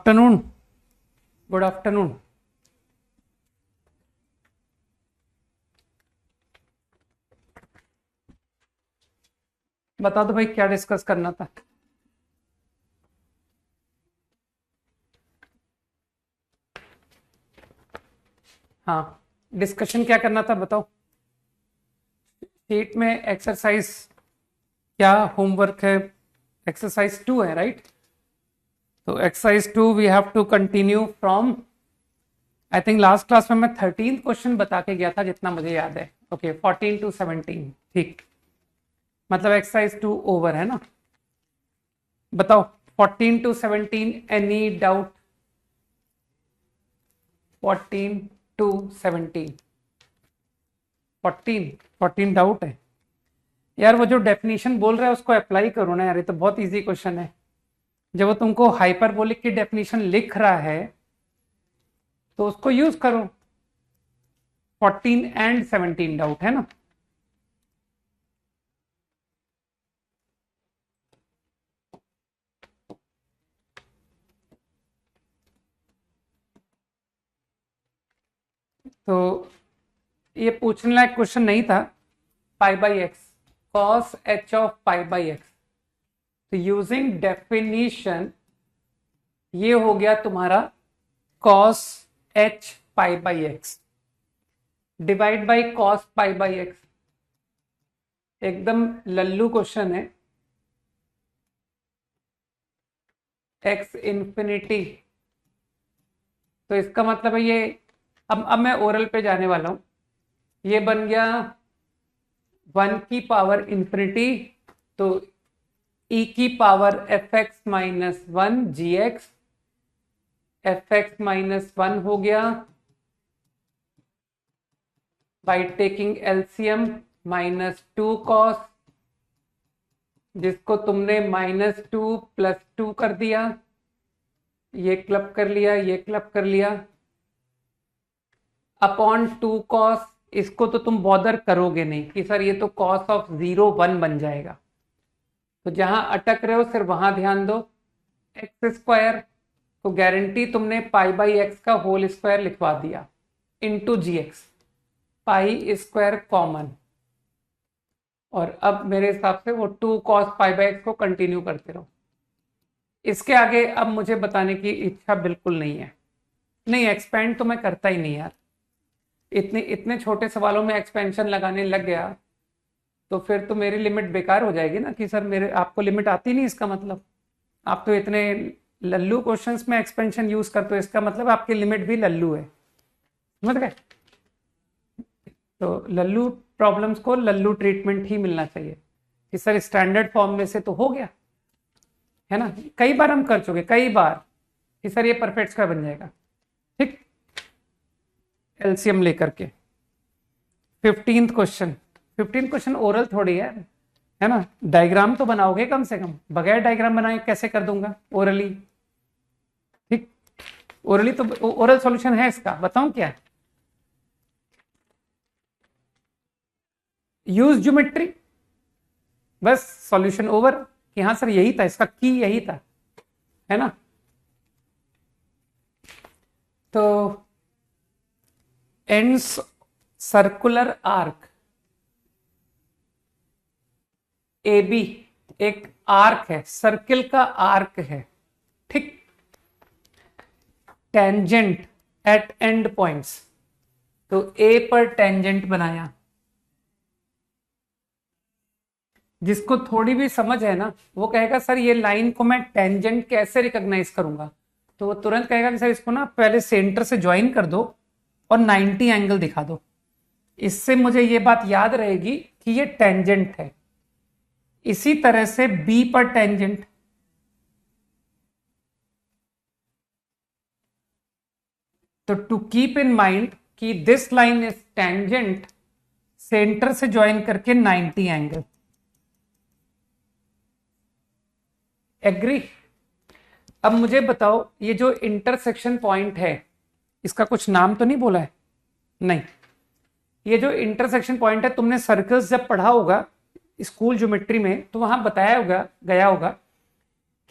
Afternoon, good afternoon. बता दो भाई क्या डिस्कस करना था। हाँ, डिस्कशन क्या करना था बताओ। शीट में एक्सरसाइज क्या होमवर्क है? एक्सरसाइज 2 है, राइट? तो exercise 2 we have to continue from, I think last class में मैं 13 क्वेश्चन बता के गया था जितना मुझे याद है। ओके, 14 to 17, ठीक। मतलब एक्सरसाइज 2 ओवर है ना। बताओ 14 to 17, any doubt? 14 to 17, 14 doubt है यार। वो जो डेफिनेशन बोल रहा है उसको अप्लाई करो ना यार, ये तो बहुत इजी क्वेश्चन है। जब वो तुमको हाइपरबोलिक की डेफिनेशन लिख रहा है तो उसको यूज करो। 14 and 17 डाउट है ना। तो ये पूछने लायक क्वेश्चन नहीं था। Pi by x, cos H of pi by x. तो यूजिंग डेफिनेशन ये हो गया तुम्हारा cos H pi by x divide by cos pi by x. एकदम लल्लू क्वेश्चन है। एक्स इंफिनिटी, तो इसका मतलब है ये, अब मैं ओरल पे जाने वाला हूं। ये बन गया 1 की पावर इंफिनिटी, तो e की पावर एफ एक्स माइनस 1 जी एक्स, एफ एक्स माइनस 1 हो गया by taking LCM minus 2 cos, जिसको तुमने -2 + 2 कर दिया। ये क्लब कर लिया, ये क्लब कर लिया, अपॉन 2 कॉस। इसको तो तुम बॉदर करोगे नहीं कि सर ये तो कॉस ऑफ 0 1 बन जाएगा, तो जहां अटक रहे हो सिर्फ वहां ध्यान दो। एक्स स्क्वायर तो गारंटी तुमने पाई बाई एक्स का होल स्क्वायर लिखवा दिया इंटू जी एक्स, पाई स्क्वायर कॉमन। और अब मेरे हिसाब से वो 2 कॉस पाई बाई एक्स को कंटिन्यू करते रहो। इसके आगे अब मुझे बताने की इच्छा बिल्कुल नहीं है। नहीं, एक्सपेंड तो मैं करता ही नहीं यार। इतने इतने छोटे सवालों में एक्सपेंशन लगाने लग गया तो फिर तो मेरी लिमिट बेकार हो जाएगी ना, कि सर मेरे आपको लिमिट आती नहीं, इसका मतलब आप तो इतने लल्लू क्वेश्चंस में एक्सपेंशन यूज करते हो, इसका मतलब आपकी लिमिट भी लल्लू है। समझ गए? तो लल्लू प्रॉब्लम्स को लल्लू ट्रीटमेंट ही मिलना चाहिए कि सर स्टैंडर्ड फॉर्म में से तो हो गया है ना। कई बार हम कर चुके, कई बार, कि सर ये परफेक्ट स्क्वायर बन जाएगा, ठीक। एलसीएम लेकर के 15th क्वेश्चन ओरल थोड़ी है ना। डायग्राम तो बनाओगे कम से कम, बगैर डायग्राम बनाए कैसे कर दूंगा ओरली, ठीक। ओरली तो ओरल सॉल्यूशन है इसका, बताऊं क्या? यूज ज्योमेट्री, बस सॉल्यूशन ओवर। कि हाँ सर यही था, इसका की यही था, है ना। तो ends circular arc A B एक आर्क है, सर्किल का आर्क है, ठीक। टेंजेंट एट एंड पॉइंट्स, तो ए पर टेंजेंट बनाया। जिसको थोड़ी भी समझ है ना वो कहेगा सर ये लाइन को मैं टेंजेंट कैसे रिकॉग्नाइज करूंगा, तो वो तुरंत कहेगा कि सर इसको ना पहले सेंटर से ज्वाइन कर दो और 90 एंगल दिखा दो। इससे मुझे ये बात याद रहेगी कि ये टेंजेंट है। इसी तरह से बी पर टेंजेंट, तो टू कीप इन माइंड कि this line is tangent, centre से ज्वाइन करके 90 एंगल। एग्री? अब मुझे बताओ ये जो इंटरसेक्शन पॉइंट है इसका कुछ नाम तो नहीं बोला है? नहीं। ये जो इंटरसेक्शन पॉइंट है तुमने सर्कल्स जब पढ़ा होगा स्कूल ज्योमेट्री में तो वहां बताया होगा, गया होगा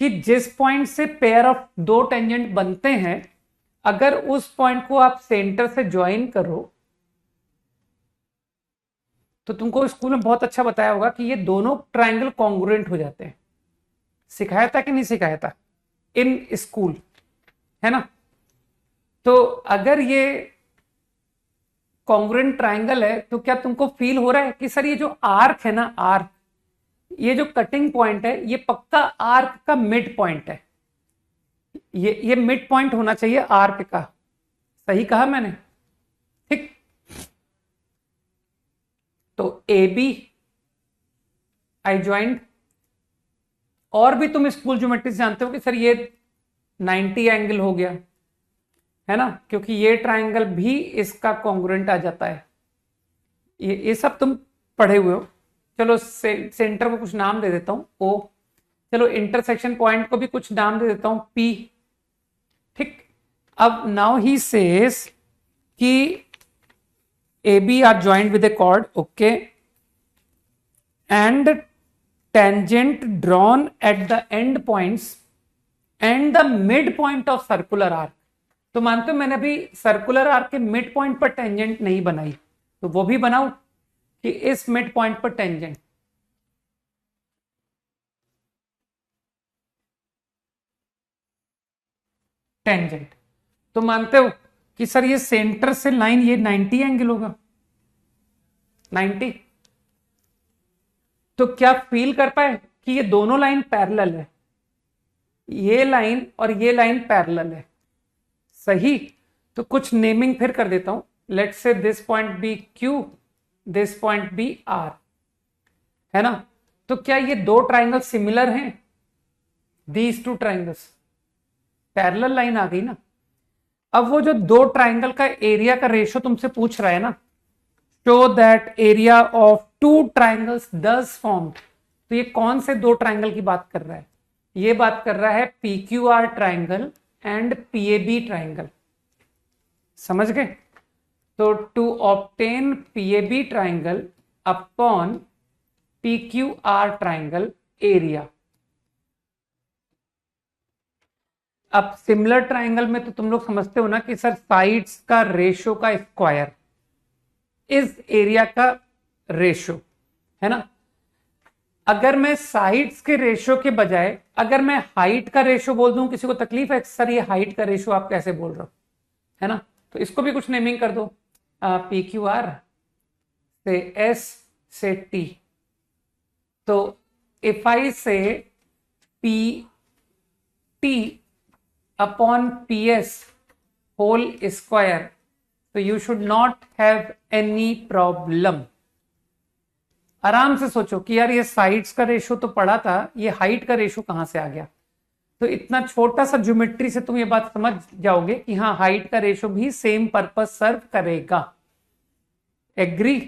कि जिस पॉइंट से पेयर ऑफ दो टेंजेंट बनते हैं, अगर उस पॉइंट को आप सेंटर से ज्वाइन करो, तो तुमको स्कूल में बहुत अच्छा बताया होगा कि ये दोनों ट्रायंगल कॉन्ग्रुएंट हो जाते हैं। सिखाया था कि नहीं सिखाया था इन स्कूल, है ना? तो अगर ये कॉन्ग्रुएंट ट्रायंगल है, तो क्या तुमको फील हो रहा है कि सर ये जो आर्क है ना, आर्क, ये जो कटिंग पॉइंट है, ये पक्का आर्क का मिड पॉइंट है। ये मिड पॉइंट होना चाहिए आर्क का। सही कहा मैंने? ठीक। तो ए बी आई ज्वाइंट, और भी तुम स्कूल ज्योमेट्री से जानते हो कि सर ये 90 एंगल हो गया, है ना, क्योंकि ये ट्रायंगल भी इसका कॉन्ग्रुएंट आ जाता है। ये सब तुम पढ़े हुए हो। चलो सेंटर को कुछ नाम दे देता हूं, ओ। चलो इंटरसेक्शन पॉइंट को भी कुछ नाम दे देता हूं, पी। ठीक। अब नाउ ही सेज कि A B are joint with a chord, okay, and tangent drawn at the end points and the mid point of circular arc. तो मानते हो मैंने अभी सर्कुलर आर्क के मिड पॉइंट पर टेंजेंट नहीं बनाई, तो वो भी बनाऊं कि इस मिड पॉइंट पर टेंजेंट। टेंजेंट तो मानते हो कि सर ये सेंटर से लाइन ये 90 एंगल होगा, 90। तो क्या फील कर पाए कि ये दोनों लाइन पैरेलल है, ये लाइन और ये लाइन पैरेलल है? सही। तो कुछ नेमिंग फिर कर देता हूं, let's say this point B Q, this point B R, है ना? तो क्या ये दो ट्राइंगल सिमिलर हैं? These two triangles, parallel line आ गई ना। अब वो जो दो ट्राइंगल का एरिया का रेशियो तुमसे पूछ रहा है ना, show that area of two triangles does form, तो ये कौन से दो ट्राइंगल की बात कर रहा है? ये बात कर रहा है P Q R triangle and P A B triangle. समझ गए? तो to obtain P A B triangle upon P Q R triangle area. अब सिमिलर ट्राइंगल में तो तुम लोग समझते हो ना कि सर साइड्स का रेशियो का स्क्वायर इस एरिया का रेशियो, है ना? अगर मैं साइड्स के रेशियो के बजाय अगर मैं हाइट का रेशियो बोल दूं, किसी को तकलीफ है सर ये हाइट का रेशियो आप कैसे बोल रहे हो, है ना? तो इसको भी कुछ नेमिंग कर दो, पी क्यू आर से एस से टी। तो if I say P T upon P S whole square, तो you should not have any problem. आराम से सोचो कि यार ये साइड्स का रेशियो तो पढ़ा था, ये हाइट का रेशियो कहां से आ गया? तो इतना छोटा सा ज्योमेट्री से तुम ये बात समझ जाओगे कि हाँ हाइट का रेशियो भी सेम पर्पस सर्व करेगा। एग्री?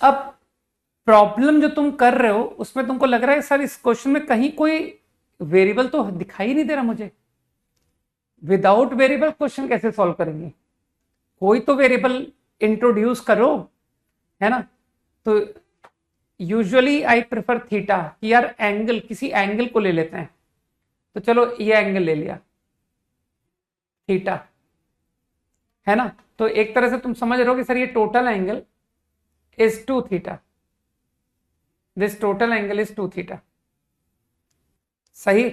अब प्रॉब्लम जो तुम कर रहे हो उसमें तुमको लग रहा है सर इस क्वेश्चन में कहीं कोई वेरिएबल तो दिखाई नहीं दे रहा मुझे। विदाउट वेरिएबल क्वेश्चन कैसे सॉल्व करेंगे? कोई तो वेरिएबल इंट्रोड्यूस करो, है ना? तो यूजुअली आई प्रेफर थीटा, कि यार एंगल, किसी एंगल को ले लेते हैं। तो चलो ये एंगल ले लिया थीटा, है ना? तो एक तरह से तुम समझ रहे हो कि सर ये total angle is 2 theta, this total angle is 2 theta. सही।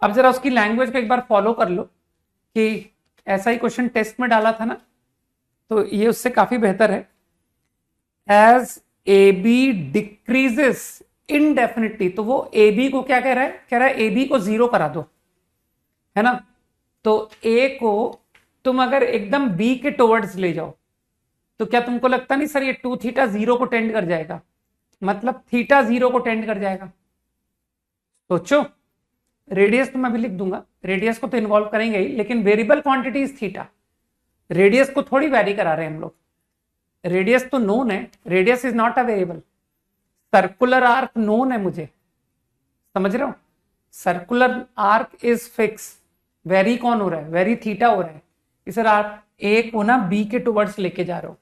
अब जरा उसकी लैंग्वेज को एक बार फॉलो कर लो कि ऐसा ही क्वेश्चन टेस्ट में डाला था ना, तो ये उससे काफी बेहतर है। एज ए बी डिक्रीजेस इनडेफिनिटली, तो वो ए बी को क्या कह रहा है? कह रहा है ए बी को 0 करा दो, है ना? तो ए को तुम अगर एकदम बी के टुवर्ड्स ले जाओ, तो क्या तुमको लगता नहीं सर ये 2 थीटा 0 को टेंड कर जाएगा? मतलब थीटा 0 को टेंड कर जाएगा। सोचो, रेडियस तो मैं भी लिख दूंगा, रेडियस को तो इन्वॉल्व करेंगे ही, लेकिन variable quantity is theta. Radius को थोड़ी वैरी करा रहे हैं हम लोग, रेडियस तो नोन है, radius is not a variable. Circular arc known है मुझे, समझ रहे हो? Circular arc is fix. Very कौन हो रहा है? वेरी थीटा हो रहा है। सर आप ए को ना बी के टुवर्ड्स लेके जा रहे हो,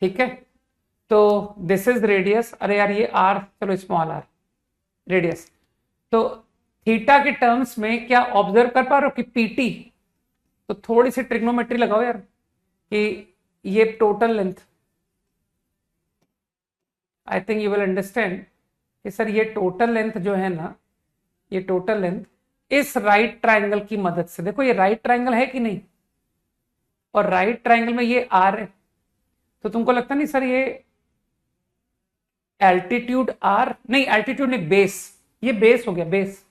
ठीक है? तो दिस इज रेडियस। अरे यार ये आर, चलो स्मॉल आर रेडियस। तो थीटा के टर्म्स में क्या ऑब्जर्व कर पा रहे हो कि पीटी, तो थोड़ी सी ट्रिग्नोमेट्री लगाओ यार कि ये total length, I think you will understand कि सर ये टोटल लेंथ जो है ना, ये टोटल लेंथ इस राइट ट्रायंगल की मदद से, देखो ये राइट ट्रायंगल है कि नहीं, और राइट ट्रायंगल में ये आर है, तो तुमको लगता नहीं सर ये एल्टीट्यूड आर, नहीं एल्टीट्यूड नहीं, बेस, ये बेस हो गया, बेस,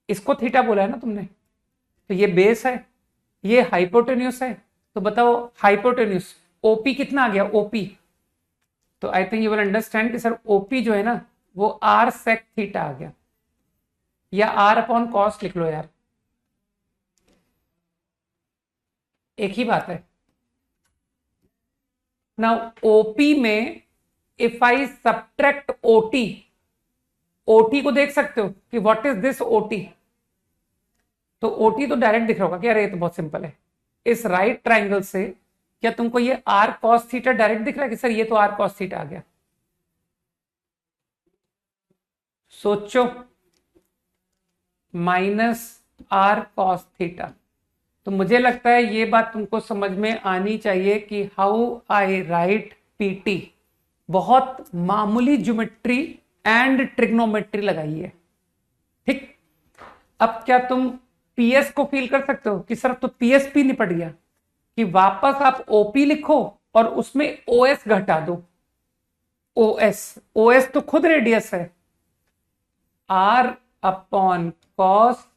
इसको थीटा बोला है ना तुमने, तो ये बेस है, ये हाइपोटेन्यूस है, तो बताओ हाइपोटेन्यूस ओपी कितना आ गया, ओपी, तो I think you will understand कि सर ओपी जो है ना वो आर सेक थीटा आ गया, या आर अपॉन कॉस लिख लो यार, एक ही बात है ना। ओपी में if I subtract OT, OT को देख सकते हो कि व्हाट इज दिस ओटी, तो ओटी तो डायरेक्ट दिख रहा होगा कि अरे ये तो बहुत सिंपल है, इस राइट ट्रायंगल से क्या तुमको ये आर कॉस थीटा डायरेक्ट दिख रहा है कि सर ये तो आर कॉस थीटा आ गया, सोचो, माइनस आर कॉस थीटा, तो मुझे लगता है ये बात तुमको समझ में आनी चाहिए कि हाउ आई राइट पीटी, बहुत मामूली ज्योमेट्री एंड ट्रिग्नोमेट्री लगाई है, ठीक। अब क्या तुम पीएस को फील कर सकते हो कि सर तो पीएसपी निपट गया, कि वापस आप ओपी लिखो और उसमें ओएस घटा दो, ओएस, ओएस तो खुद रेडियस है, R upon cos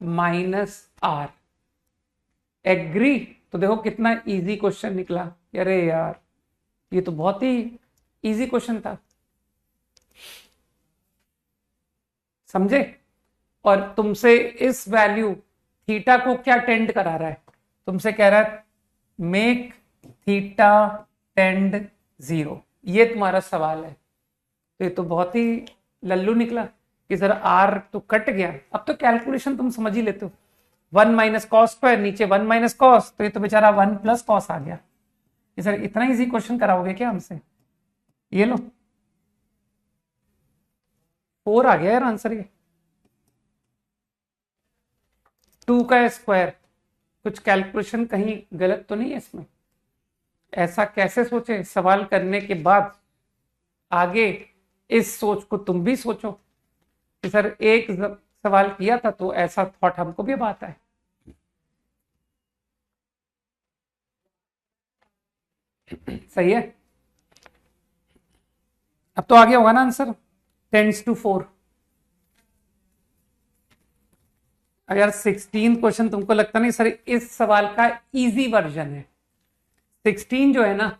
minus R, agree, तो देखो कितना इजी क्वेश्चन निकला, अरे यार ये तो बहुत ही इजी क्वेश्चन था, समझे। और तुमसे इस वैल्यू थीटा को क्या टेंड करा रहा है, तुमसे कह रहा है मेक थीटा टेंड 0, ये तुम्हारा सवाल है, तो ये तो बहुत ही लल्लू निकला कि सर आर तो कट गया, अब तो कैलकुलेशन तुम समझ ही लेते हो, 1 माइनस कॉस स्क्वायर, नीचे 1 माइनस कॉस, तो ये तो बेचारा 1 प्लस कॉस आ गया, ये सर इतना इजी क्वेश्चन कराओगे क्या हमसे, ये लो 4 आ गया यार आंसर, ये 2 का स्क्वायर, कुछ कैलकुलेशन कहीं गलत तो नहीं है इसमें, ऐसा कैसे सोचे सवाल करने के बाद, आगे इस सोच को तुम भी सोचो कि सर एक सवाल किया था तो ऐसा थॉट हमको भी अब आता है, सही है। अब तो आगे होगा ना आंसर, टेंड्स टू 4, अगर 16 क्वेश्चन तुमको लगता नहीं सर इस सवाल का इजी वर्जन है, 16 जो है ना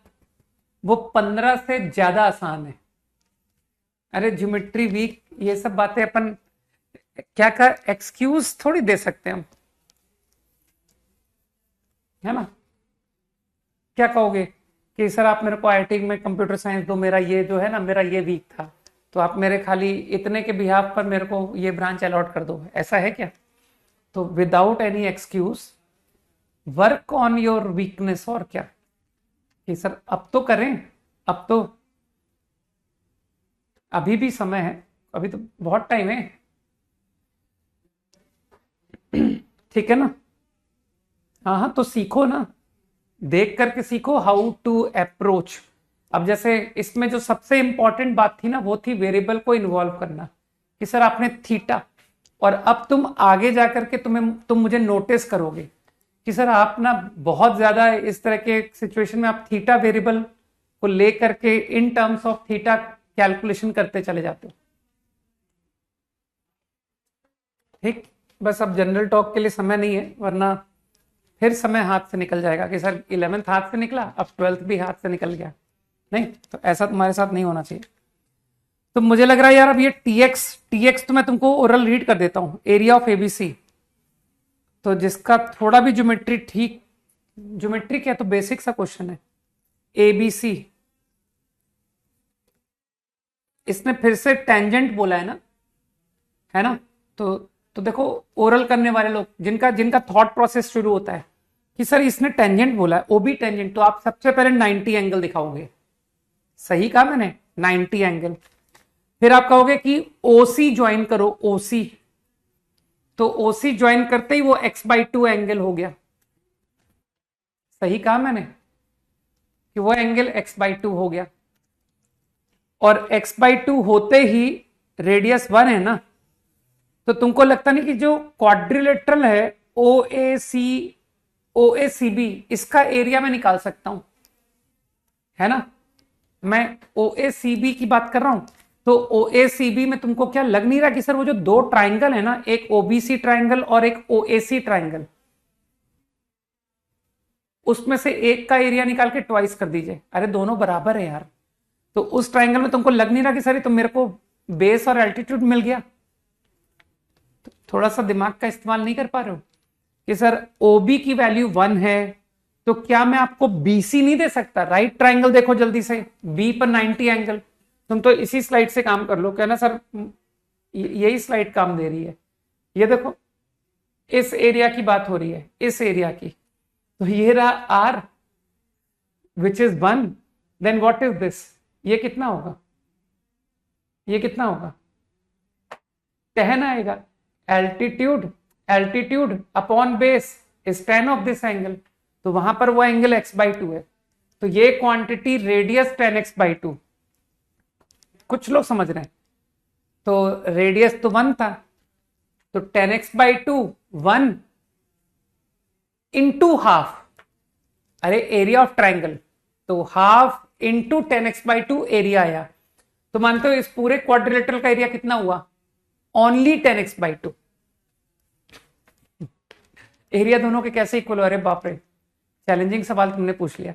वो 15 से ज्यादा आसान है, अरे ज्योमेट्री वीक, ये सब बातें अपन क्या कर एक्सक्यूज थोड़ी दे सकते हैं हम, है ना। क्या कहोगे कि सर आप मेरे को आईआईटी में कंप्यूटर साइंस दो, मेरा ये जो है ना मेरा ये वीक था, तो आप मेरे खाली इतने के बिहाफ पर मेरे को ये ब्रांच अलॉट कर दो, ऐसा है क्या। तो without any excuse work on your weakness, और क्या कि सर अब तो करें, अब तो अभी भी समय है, अभी तो बहुत टाइम है, ठीक है ना। हाँ हाँ, तो सीखो ना, देख करके सीखो हाउ टू अप्रोच। अब जैसे इसमें जो सबसे इंपॉर्टेंट बात थी ना वो थी वेरिएबल को इन्वॉल्व करना, कि सर आपने थीटा, और अब तुम आगे जाकर के तुम मुझे नोटिस करोगे कि सर आप ना बहुत ज्यादा इस तरह के सिचुएशन में आप थीटा वेरिएबल को लेकर के in terms of theta calculation करते चले जाते हो, ठीक। बस अब जनरल टॉक के लिए समय नहीं है, वरना फिर समय हाथ से निकल जाएगा कि सर 11th हाथ से निकला, अब 12th भी हाथ से निकल गया, नहीं, तो ऐसा तुम्हारे साथ नहीं होना चाहिए। तो मुझे लग रहा है यार अब ये टीएक्स तो मैं तुमको ओरल रीड कर देता हूं, एरिया ऑफ एबीसी, तो जिसका थोड़ा भी ज्योमेट्री क्या, तो बेसिक सा क्वेश्चन है, एबीसी, इसने फिर से टेंजेंट बोला है ना, तो देखो ओरल करने वाले लोग जिनका थॉट प्रोसेस शुरू होता है कि सर इसने टेंजेंट बोला है, ओबी टेंजेंट, तो आप सबसे पहले 90 एंगल दिखाओगे, सही कहा मैंने, 90 एंगल, फिर आप कहोगे कि ओसी ज्वाइन करो, ओसी, तो ओसी ज्वाइन करते ही वो x/2 एंगल हो गया। सही कहा मैंने कि वो एंगल x/2 हो गया, और x/2 होते ही रेडियस 1 है ना, तो तुमको लगता नहीं कि जो क्वाड्रिलेटरल है OACB, इसका एरिया मैं निकाल सकता हूं, है ना? मैं OACB की बात कर रहा हूं, तो OACB में तुमको क्या लग नहीं रहा कि सर वो जो दो ट्राइंगल है ना, एक OBC ट्राइंगल और एक OAC ट्राइंगल, उसमें से एक का एरिया निकाल के ट्वाइस कर दीजिए। अरे दोनों बराबर है यार, तो उस ट्राइंगल में तुमको लग नहीं रहा कि सर तो मेरे को बेस और एल्टीट्यूड मिल गया? तो थोड़ा सा दिमाग का इस्तेमाल नहीं कर पा रहे हो कि सर OB की वैल्यू 1 है, तो क्या मैं आपको BC नहीं दे सकता? राइट ट्राइंगल देखो जल्दी से, B पर 90 एंगल। तुम तो इसी स्लाइड से काम कर लो, कहना सर यही स्लाइड काम दे रही है। ये देखो, इस एरिया की बात हो रही है, इस एरिया की, तो ये रहा R which is 1, then what is this? ये कितना होगा? ये कितना होगा? 10 आएगा। Altitude upon base is 10 of this angle, तो वहां पर वो एंगल x/2 है, तो ये क्वांटिटी रेडियस 10x/2। कुछ लोग समझ रहे हैं? तो रेडियस तो 1 था, तो 10x/2 1 इंटू हाफ, अरे एरिया ऑफ ट्राइंगल, तो हाफ इंटू 10x/2 एरिया आया। तो मानते हो इस पूरे क्वाड्रिलेटरल का एरिया कितना हुआ? Only 10x/2। एरिया दोनों के कैसे इक्वल हो? अरे बाप रे, चैलेंजिंग सवाल तुमने पूछ लिया।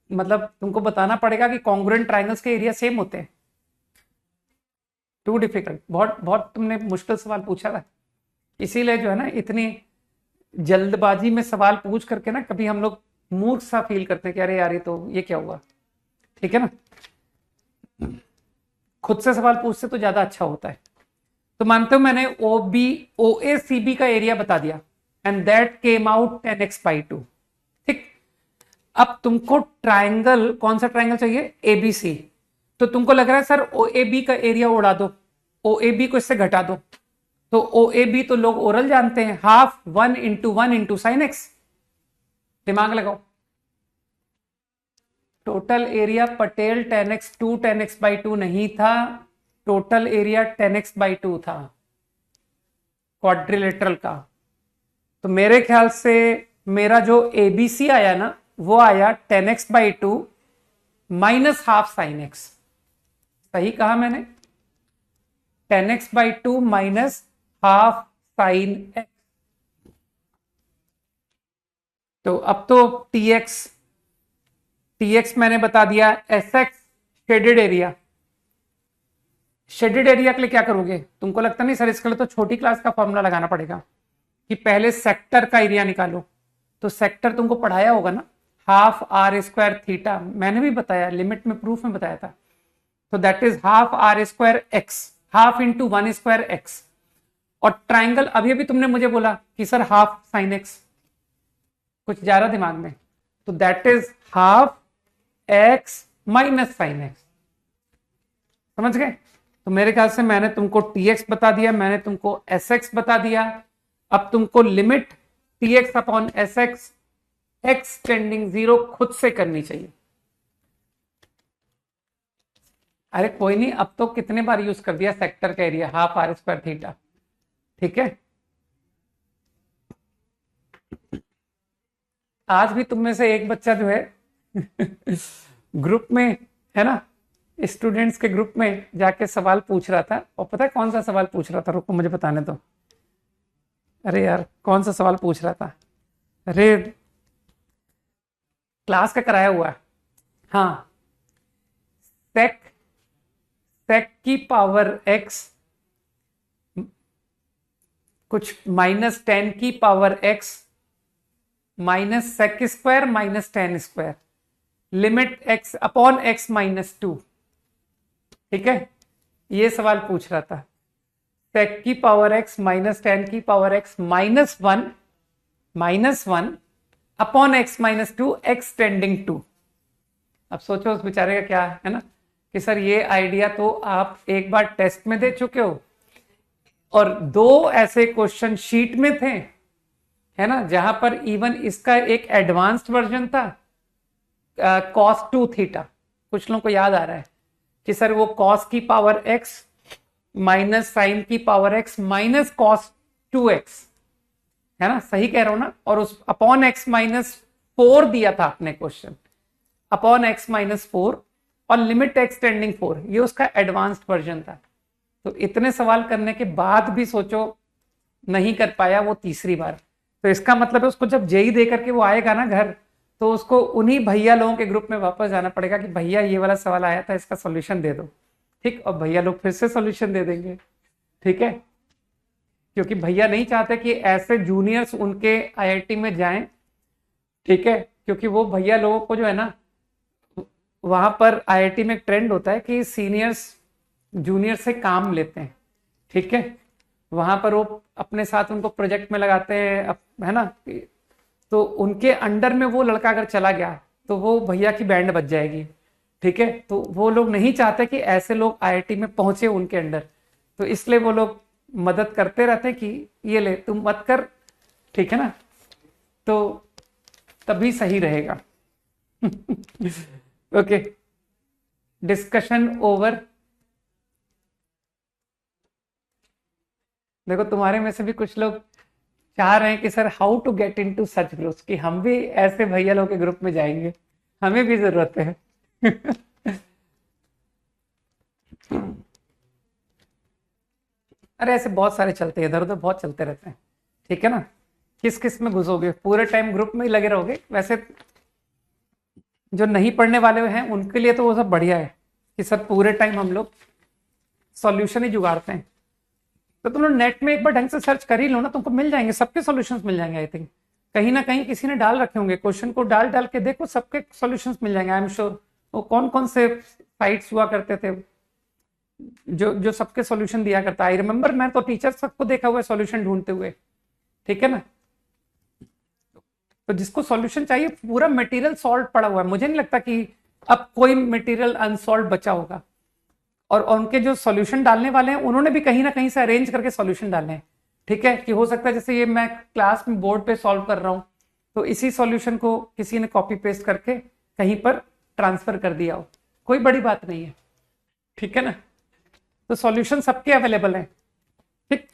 मतलब तुमको बताना पड़ेगा कि कॉन्ग्रुएंट ट्राइंगल्स के एरिया सेम होते हैं। टू डिफिकल्ट, बहुत बहुत तुमने मुश्किल सवाल पूछा था, इसीलिए जो है ना, इतनी जल्दबाजी में सवाल पूछ करके ना कभी हम लोग मूर्ख सा फील करते हैं कि अरे यार ये क्या हुआ। ठीक है ना, खुद से सवाल पूछते तो ज्यादा अच्छा होता है। तो मानते हो मैंने OACB का एरिया बता दिया, and that came out 10x/2। ठीक, अब तुमको ट्राइंगल, कौन सा ट्राइंगल चाहिए? ABC। तो तुमको लग रहा है सर OAB का एरिया उड़ा दो, OAB को इससे घटा दो, तो OAB तो लोग ओरल जानते हैं, half 1 into 1 into sine x. दिमाग लगाओ, total area Patel 10x2 10x/2 नहीं था, टोटल एरिया 10x/2 था क्वाड्रिलेटरल का। तो मेरे ख्याल से मेरा जो ABC आया ना, वो आया 10x/2 minus half sine x. सही कहा मैंने? 10x/2 minus half sine x. तो अब तो TX मैंने बता दिया, SX shaded area. Shaded area के लिए क्या करोगे? तुमको लगता नहीं सर इसके लिए तो छोटी क्लास का फॉर्मूला लगाना पड़ेगा कि पहले सेक्टर का एरिया निकालो। तो सेक्टर तुमको पढ़ाया होगा ना, हाफ R² थीटा, मैंने भी बताया, लिमिट में प्रूफ में बताया था। तो that is half R² x, half into 1² x। और ट्राइंगल अभी अभी तुमने मुझे बोला कि सर हाफ साइन एक्स, कुछ जा रहा दिमाग में, तो that is half x minus sine x. समझ गए? तो मेरे ख्याल से मैंने तुमको TX बता दिया, मैंने तुमको SX बता दिया। अब तुमको limit TX upon SX x tending 0 खुद से करनी चाहिए। अरे कोई नहीं, अब तो कितने बार यूज कर दिया सेक्टर का एरिया, हाफ R² थीटा। ठीक है, आज भी तुम में से एक बच्चा जो है ग्रुप में, है ना, स्टूडेंट्स के ग्रुप में जाके सवाल पूछ रहा था, और पता है कौन सा सवाल पूछ रहा था? रुको मुझे बताने दो। अरे यार कौन सा सवाल पूछ रहा था? अरे क्लास का कराया हुआ है। हाँ, सेक की पावर x कुछ -10 की power x minus sec² minus 10², limit x upon x -2। ठीक है, ये सवाल पूछ रहा था। sec की पावर x माइनस 10 की power x -1 upon x -2 x tending 2। अब सोचो उस बेचारे का क्या है ना, कि सर ये आइडिया तो आप एक बार टेस्ट में दे चुके हो और 2 ऐसे क्वेश्चन शीट में थे, है ना, जहां पर इवन इसका एक एडवांस्ड वर्जन था, cos 2 थीटा। कुछ लोगों को याद आ रहा है कि सर वो cos की पावर x माइनस साइन की power x minus cos 2x, है ना, सही कह रहा हूं ना, और उस अपॉन x माइनस 4 दिया था आपने क्वेश्चन, अपॉन x माइनस 4 और लिमिट x टेंडिंग 4, ये उसका एडवांस्ड वर्जन था। तो इतने सवाल करने के बाद भी सोचो नहीं कर पाया वो तीसरी बार, तो इसका मतलब है उसको जब जेई दे करके वो आएगा ना घर, तो उसको उन्हीं भैया लोगों के ग्रुप में वापस जाना पड़ेगा कि भैया ये वाला सवाल आया था, इसका सॉल्यूशन दे दो, ठीक, और भैया लोग फिर से सॉल्यूशन दे देंगे, ठीक है, क्योंकि भैया नहीं चाहते कि ऐसे जूनियर्स उनके आईआईटी में जाएं, ठीक है, क्योंकि वो भैया लोगों को जो है ना, वहां पर आईआईटी में एक ट्रेंड होता है कि सीनियर्स जूनियर से काम लेते हैं, ठीक है, वहां पर वो अपने साथ उनको प्रोजेक्ट में लगाते हैं, है ना, तो उनके अंडर में वो लड़का अगर चला गया तो वो भैया की बैंड बज जाएगी, ठीक है, तो वो लोग नहीं चाहते कि ऐसे लोग आईआईटी में पहुंचे उनके अंडर, तो इसलिए वो लोग मदद करते रहते हैं कि ये ले तुम मत कर, ठीक है ना, तो तभी सही रहेगा। Okay, discussion over. देखो तुम्हारे में से भी कुछ लोग चाह रहे हैं कि sir how to get into such groups, कि हम भी ऐसे भैया लोग के ग्रुप में जाएंगे, हमें भी जरूरत है। अरे ऐसे बहुत सारे चलते हैं, इधर उधर बहुत चलते रहते हैं, ठीक है ना, किस किस में घुसोगे, पूरे टाइम ग्रुप में ही लगे रहोगे। वैसे जो नहीं पढ़ने वाले हैं उनके लिए तो वो सब बढ़िया है कि सर पूरे टाइम हम लोग सॉल्यूशन ही जुगाड़ते हैं, तो तुम लोग नेट में एक बार ढंग से सर्च कर ही लो ना, तुमको मिल जाएंगे, सबके सॉल्यूशंस मिल जाएंगे। आई थिंक कहीं ना कहीं किसी ने डाल रखे होंगे, क्वेश्चन को डाल डाल के देखो, सबके सॉल्यूशंस मिल जाएंगे, आई एम श्योर। वो कौन कौन से साइट्स हुआ करते थे जो जो सबके सॉल्यूशन दिया करता, आई रिमेम्बर, मैं तो टीचर सबको देखा हुआ है सॉल्यूशन ढूंढते हुए, ठीक है ना, तो जिसको सॉल्यूशन चाहिए, पूरा मटेरियल सॉल्व पड़ा हुआ है, मुझे नहीं लगता कि अब कोई मटेरियल अनसॉल्व बचा होगा, और उनके जो सॉल्यूशन डालने वाले हैं उन्होंने भी कहीं ना कहीं से अरेंज करके सॉल्यूशन डालने हैं, ठीक है, कि हो सकता है जैसे ये मैं क्लास में बोर्ड पे सॉल्व कर रहा हूं, तो इसी सॉल्यूशन को किसी ने कॉपी पेस्ट करके कहीं पर ट्रांसफर कर दिया हो, कोई बड़ी बात नहीं है, ठीक है ना, तो सॉल्यूशन सबके अवेलेबल है, ठीक,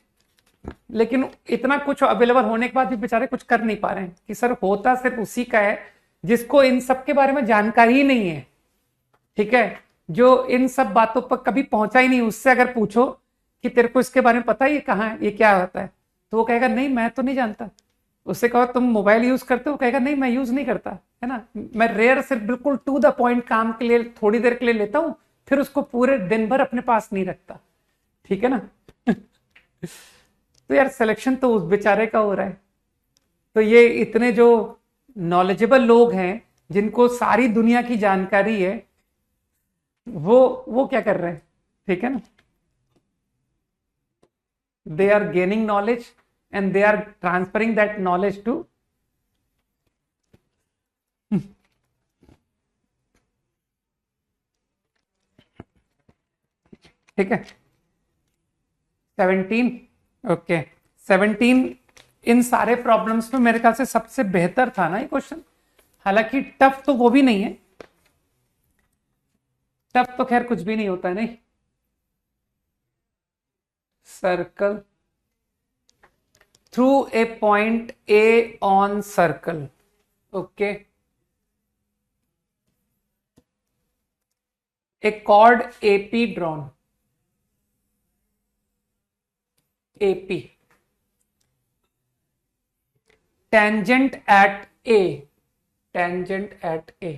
लेकिन इतना कुछ अवेलेबल होने के बाद भी बेचारे कुछ कर नहीं पा रहे हैं कि सर होता सिर्फ उसी का है जिसको इन सब के बारे में जानकारी ही नहीं है, ठीक है, जो इन सब बातों पर कभी पहुंचा ही नहीं, उससे अगर पूछो कि तेरे को इसके बारे में पता है ये कहाँ है, ये क्या होता है, तो वो कहेगा नहीं मैं तो नहीं जानता। उससे कहो तुम मोबाइल यूज करते हो, कहेगा नहीं मैं यूज नहीं करता, है ना, मैं रेयर सिर्फ बिल्कुल टू द पॉइंट काम के लिए थोड़ी देर के लिए लेता हूं, फिर उसको पूरे दिन भर अपने पास नहीं रखता, ठीक है ना। तो यार सिलेक्शन तो उस बेचारे का हो रहा है, तो ये इतने जो नॉलेजेबल लोग हैं जिनको सारी दुनिया की जानकारी है, वो क्या कर रहे हैं, ठीक है ना, they are gaining knowledge and they are transferring that knowledge to ठीक है 17। ओके 17 इन सारे प्रॉब्लम्स में मेरे ख्याल से सबसे बेहतर था ना ये क्वेश्चन, हालांकि टफ तो वो भी नहीं है, टफ तो खैर कुछ भी नहीं होता है, नहीं, circle through a point A on circle, okay, a chord AP drawn, AP, tangent at A, tangent at A।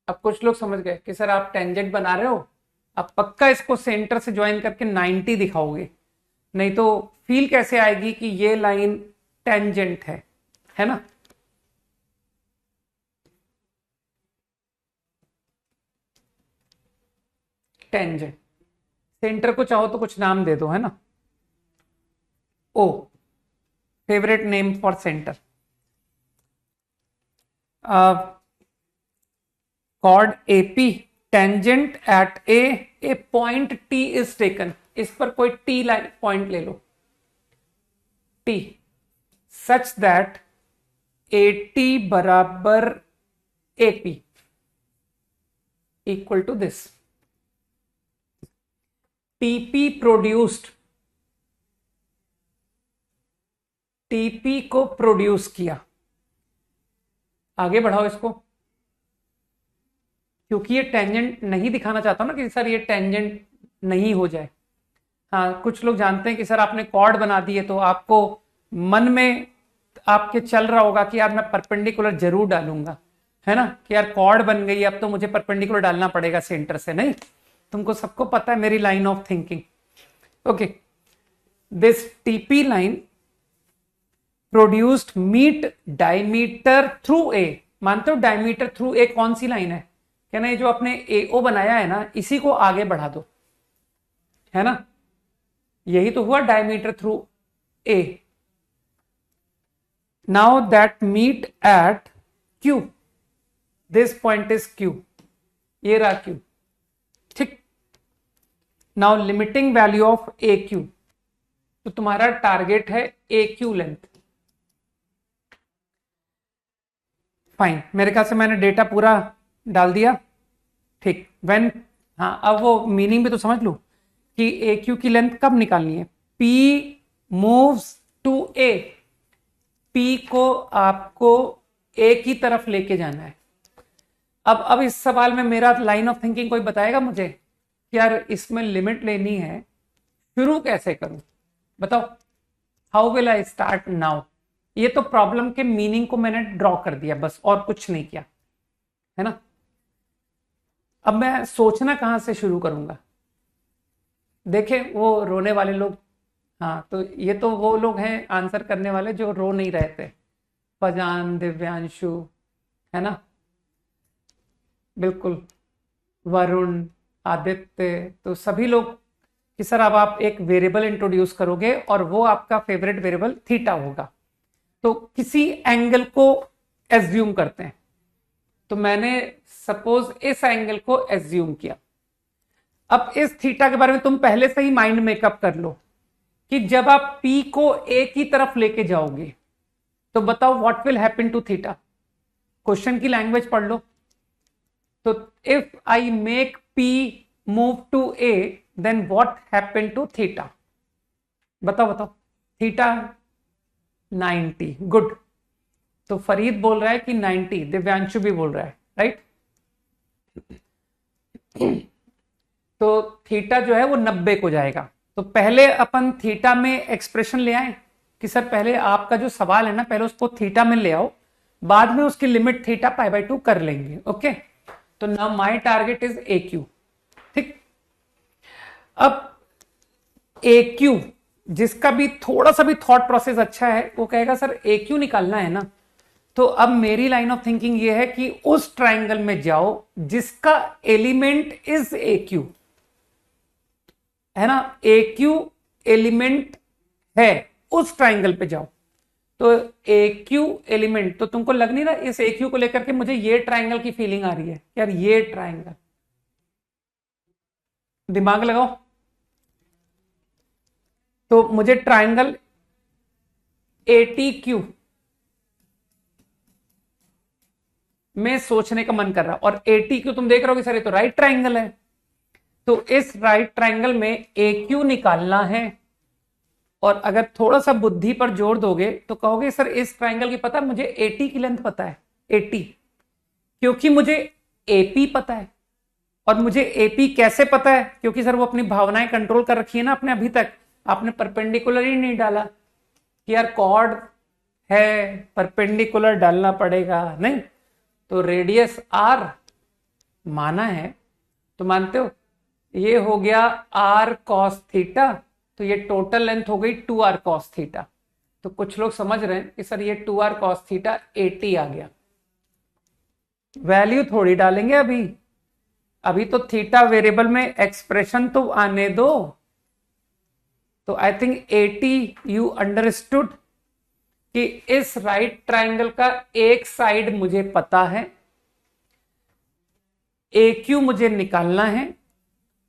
अब कुछ लोग समझ गए कि सर आप टेंजेंट बना रहे हो, आप पक्का इसको सेंटर से ज्वाइन करके 90 दिखाओगे, नहीं तो फील कैसे आएगी कि ये लाइन टेंजेंट है ना, टेंजेंट, सेंटर को चाहो तो कुछ नाम दे दो, है ना, O, favourite name for centre, chord AP tangent at a point T is taken, इस पर कोई टी लाइन पॉइंट ले लो, T, such that A T बराबर A P equal to this. TP produced, TP को प्रोड्यूस किया, आगे बढ़ाओ इसको, क्योंकि ये टेंजेंट नहीं दिखाना चाहता हूं ना कि सर ये टेंजेंट नहीं हो जाए। हाँ, कुछ लोग जानते हैं कि सर आपने कॉर्ड बना दिए तो आपको मन में आपके चल रहा होगा कि यार मैं परपेंडिकुलर जरूर डालूंगा, है ना, कि यार कॉर्ड बन गई अब तो मुझे परपेंडिकुलर डालना पड़ेगा सेंटर से। नहीं, तुमको सबको पता है मेरी line of thinking. Okay, this TP line produced meet diameter through A. मानते हो डायमीटर थ्रू ए कौन सी लाइन है? कहना ये जो अपने एओ बनाया है ना, इसी को आगे बढ़ा दो, है ना, यही तो हुआ diameter through A. Now that meet at Q, this point is Q, ये रहा क्यू, ठीक। Now limiting value of A Q, तो तुम्हारा टारगेट है ए क्यू लेंथ। फाइन, मेरे ख्याल से मैंने डेटा पूरा डाल दिया, ठीक। व्हेन, हाँ, अब वो मीनिंग भी तो समझ लो कि ए क्यू की लेंथ कब निकालनी है। P moves to A, P को आपको ए की तरफ लेके जाना है। अब इस सवाल में मेरा लाइन ऑफ थिंकिंग कोई बताएगा मुझे कि यार इसमें लिमिट लेनी है, शुरू कैसे करूं? बताओ, how will I start now? ये तो प्रॉब्लम के मीनिंग को मैंने ड्रॉ कर दिया बस, और कुछ नहीं किया, है ना। अब मैं सोचना कहां से शुरू करूंगा? देखे वो रोने वाले लोग, हाँ, तो ये तो वो लोग हैं आंसर करने वाले जो रो नहीं रहे थे, फजान, दिव्यांशु, है ना, बिल्कुल, वरुण, आदित्य, तो सभी लोग कि सर अब आप एक वेरिएबल इंट्रोड्यूस करोगे और वो आपका फेवरेट वेरिएबल थीटा होगा, तो किसी एंगल को एज्यूम करते हैं। तो मैंने सपोज इस एंगल को एज्यूम किया। अब इस थीटा के बारे में तुम पहले से ही माइंड मेकअप कर लो कि जब आप P को A की तरफ लेके जाओगे तो बताओ what will happen to theta. Question की लैंग्वेज पढ़ लो। तो if I make P move to A then what happen to theta? बताओ बताओ। थीटा 90। गुड। तो फरीद बोल रहा है कि 90, दिव्यांशु भी बोल रहा है, राइट। तो थीटा जो है वो 90 को जाएगा। तो पहले अपन थीटा में एक्सप्रेशन ले आए कि सर पहले आपका जो सवाल है ना, पहले उसको थीटा में ले आओ, बाद में उसकी लिमिट थीटा π/2 कर लेंगे। ओके, तो now my target is a Q. ठीक, अब ए क्यू जिसका भी थोड़ा सा भी थॉट प्रोसेस अच्छा है वो कहेगा सर ए क्यू निकालना है ना, तो अब मेरी लाइन ऑफ थिंकिंग ये है कि उस ट्राइंगल में जाओ जिसका एलिमेंट इज ए क्यू, है ना। ए क्यू एलिमेंट है, उस ट्राइंगल पे जाओ। तो ए क्यू एलिमेंट, तो तुमको लग नहीं रहा इस ए क्यू को लेकर के मुझे ये ट्राइंगल की फीलिंग आ रही है यार, ये ट्राइंगल, दिमाग लगाओ। तो मुझे ट्राइंगल ATQ में सोचने का मन कर रहा, और ATQ तुम देख रहे हो कि सर ये तो राइट ट्राइंगल है, तो इस राइट ट्राइंगल में AQ निकालना है। और अगर थोड़ा सा बुद्धि पर जोर दोगे तो कहोगे सर इस ट्राइंगल की पता है मुझे AT की लेंथ पता है, AT, क्योंकि मुझे AP पता है। और मुझे AP कैसे पता है? क्योंकि सर वो अपनी भावनाएं कंट्रोल कर रखी है ना आपने, अभी तक आपने परपेंडिकुलर ही नहीं डाला कि यार कॉर्ड है परपेंडिकुलर डालना पड़ेगा, नहीं। तो रेडियस R माना है, तो मानते हो ये हो गया R cos थीटा, तो ये टोटल लेंथ हो गई 2R cos थीटा। तो कुछ लोग समझ रहे हैं कि सर ये 2R cos थीटा 80 आ गया। वैल्यू थोड़ी डालेंगे अभी तो थीटा वेरिएबल में एक्सप्रेशन तो आने दो। तो आई थिंक 80 यू अंडरस्टूड कि इस राइट ट्राइंगल का एक साइड मुझे पता है, ए क्यू मुझे निकालना है।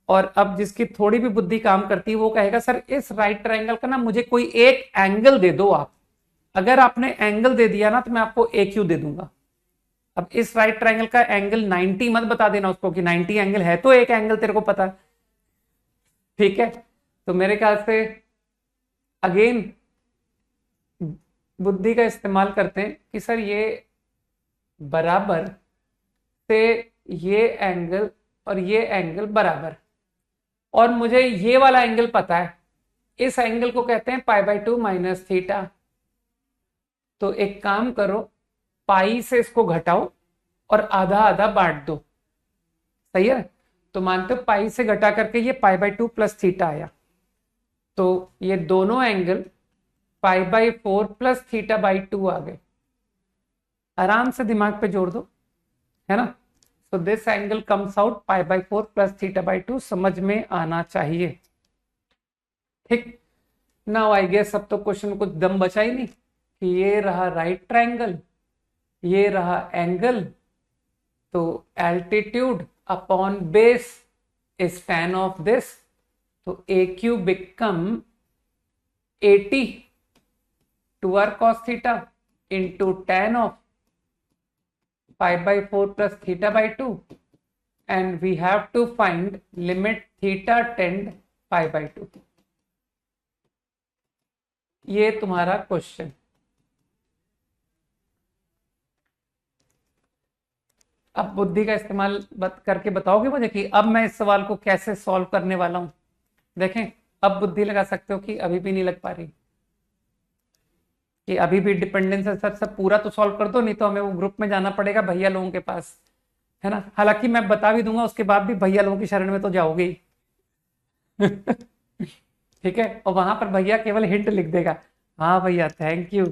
और अब जिसकी थोड़ी भी बुद्धि काम करती है वो कहेगा सर इस राइट ट्रायंगल का ना मुझे कोई एक एंगल दे दो आप। अगर आपने एंगल दे दिया ना तो मैं आपको ए क्यू दे दूंगा। अब इस राइट ट्रायंगल का एंगल 90 मत बता देना उसको कि 90 एंगल है, तो एक एंगल तेरे को पता है, ठीक है। तो मेरे ख्याल से अगेन बुद्धि का इस्तेमाल करते हैं कि सर ये बराबर से ये एंगल और ये एंगल बराबर, और मुझे ये वाला एंगल पता है, इस एंगल को कहते हैं π/2 माइनस थीटा। तो एक काम करो, पाई से इसको घटाओ और आधा आधा बांट दो, सही है। तो मानते हो पाई से घटा करके ये π/2 प्लस थीटा आया, तो ये दोनों एंगल π/4 प्लस θ/2 आ गए। आराम से दिमाग पे जोड़ दो, है ना। तो this angle comes out π/4 plus θ/2, समझ में आना चाहिए, ठीक। नाउ आई गेस अब तो क्वेश्चन कुछ दम बचा ही नहीं कि ये रहा राइट ट्रायंगल, ये रहा एंगल, तो altitude upon base is tan of this, तो ए Q become 80 2r cos theta into tan of π/4 plus θ/2, and we have to find limit theta tend π/2। ये तुम्हारा क्वेश्चन। अब बुद्धि का इस्तेमाल करके बताओगे मुझे कि अब मैं इस सवाल को कैसे सॉल्व करने वाला हूं। देखें, अब बुद्धि लगा सकते हो कि अभी भी नहीं लग पा रही, कि अभी भी डिपेंडेंस है सर, सब पूरा तो सॉल्व कर दो, नहीं तो हमें वो ग्रुप में जाना पड़ेगा भैया लोगों के पास, है ना। हालांकि मैं बता भी दूंगा, उसके बाद भी भैया लोगों की शरण में तो जाओगे ही। ठीक है, और वहां पर भैया केवल हिंट लिख देगा, हाँ भैया थैंक यू।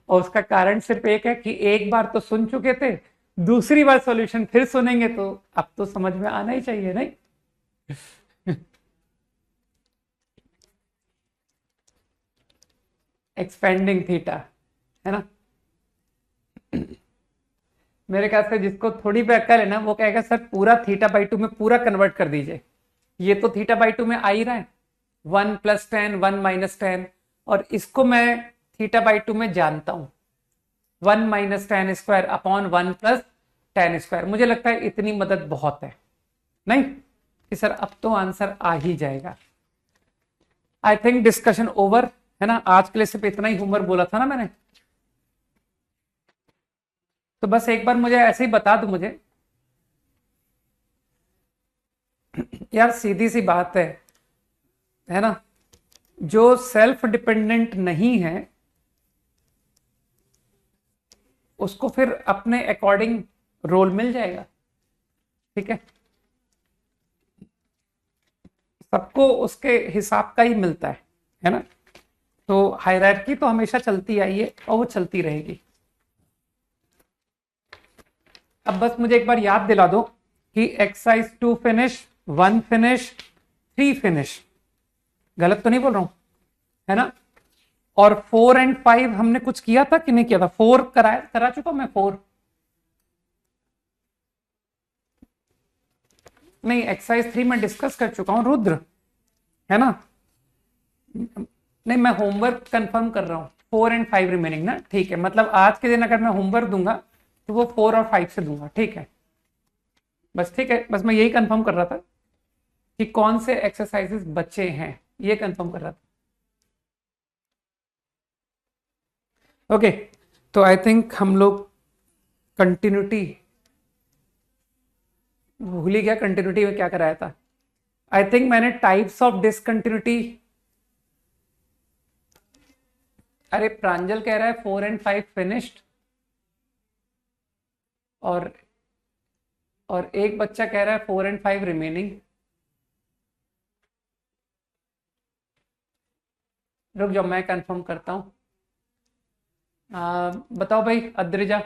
और उसका कारण सिर्फ एक है कि एक बार तो सुन चुके थे, दूसरी बार सॉल्यूशन फिर सुनेंगे, तो अब तो समझ में आना ही चाहिए, नहीं। एक्सपेंडिंग थीटा, है ना। मेरे ख्याल से जिसको थोड़ी भी अक्ल है ना वो कहेगा सर पूरा θ/2 में पूरा कन्वर्ट कर दीजिए। ये तो θ/2 में आ ही रहा है, 1 + tan 1 - tan, और इसको मैं θ/2 में जानता हूं, 1 - tan square upon 1 + tan square. मुझे लगता है इतनी मदद बहुत है, नहीं कि सर अब तो आंसर आ ही जाएगा। आई थिंक डिस्कशन ओवर, है ना। आज के लिए सिर्फ इतना ही होमवर्क बोला था ना मैंने, तो बस एक बार मुझे ऐसे ही बता दो मुझे यार, सीधी सी बात है ना। जो सेल्फ डिपेंडेंट नहीं है उसको फिर अपने अकॉर्डिंग रोल मिल जाएगा, ठीक है। सबको उसके हिसाब का ही मिलता है ना। तो हायरार्की तो हमेशा चलती आई है और वो चलती रहेगी। अब बस मुझे एक बार याद दिला दो कि एक्सरसाइज 2 फिनिश, 1 फिनिश, 3 फिनिश, गलत तो नहीं बोल रहा हूं, है ना। और 4 और 5 हमने कुछ किया था कि नहीं किया था? 4 करा चुका मैं 4, नहीं एक्सरसाइज 3 में डिस्कस कर चुका हूं रुद्र, है ना। नहीं मैं होमवर्क कंफर्म कर रहा हूं, 4 और 5 रिमेनिंग ना, ठीक है। मतलब आज के दिन अगर मैं होमवर्क दूंगा तो वो 4 और 5 से दूंगा, ठीक है। बस ठीक है, बस मैं यही कंफर्म कर रहा था कि कौन से एक्सरसाइजेस बचे हैं, ये कंफर्म कर रहा था। ओके, तो आई थिंक हम लोग कंटिन्यूटी भूल ही गया, कंटिन्यूटी में क्या कराया था। आई थिंक मैंने टाइप्स ऑफ डिसकंटिन्यूटी, अरे प्रांजल कह रहा है 4 और 5 फिनिश्ड, और एक बच्चा कह रहा है 4 और 5 रिमेनिंग। रुक जाओ मैं कंफर्म करता हूं। बताओ भाई अद्रिजा,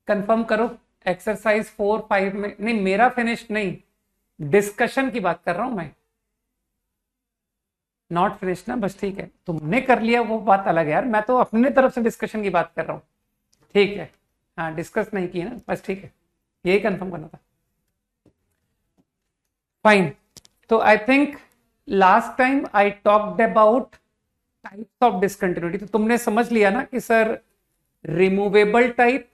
कंफर्म करो। एक्सरसाइज 4 5 में नहीं, मेरा फिनिश नहीं, डिस्कशन की बात कर रहा हूं मैं, नॉट फिनिश ना। बस ठीक है, तुमने कर लिया वो बात अलग है यार, मैं तो अपने तरफ से डिस्कशन की बात कर रहा हूं, ठीक है। हाँ डिस्कस नहीं किए ना, बस ठीक है, यही कंफर्म करना था। फाइन, तो I think last time I talked about types of discontinuity. तो तुमने समझ लिया ना कि sir removable type,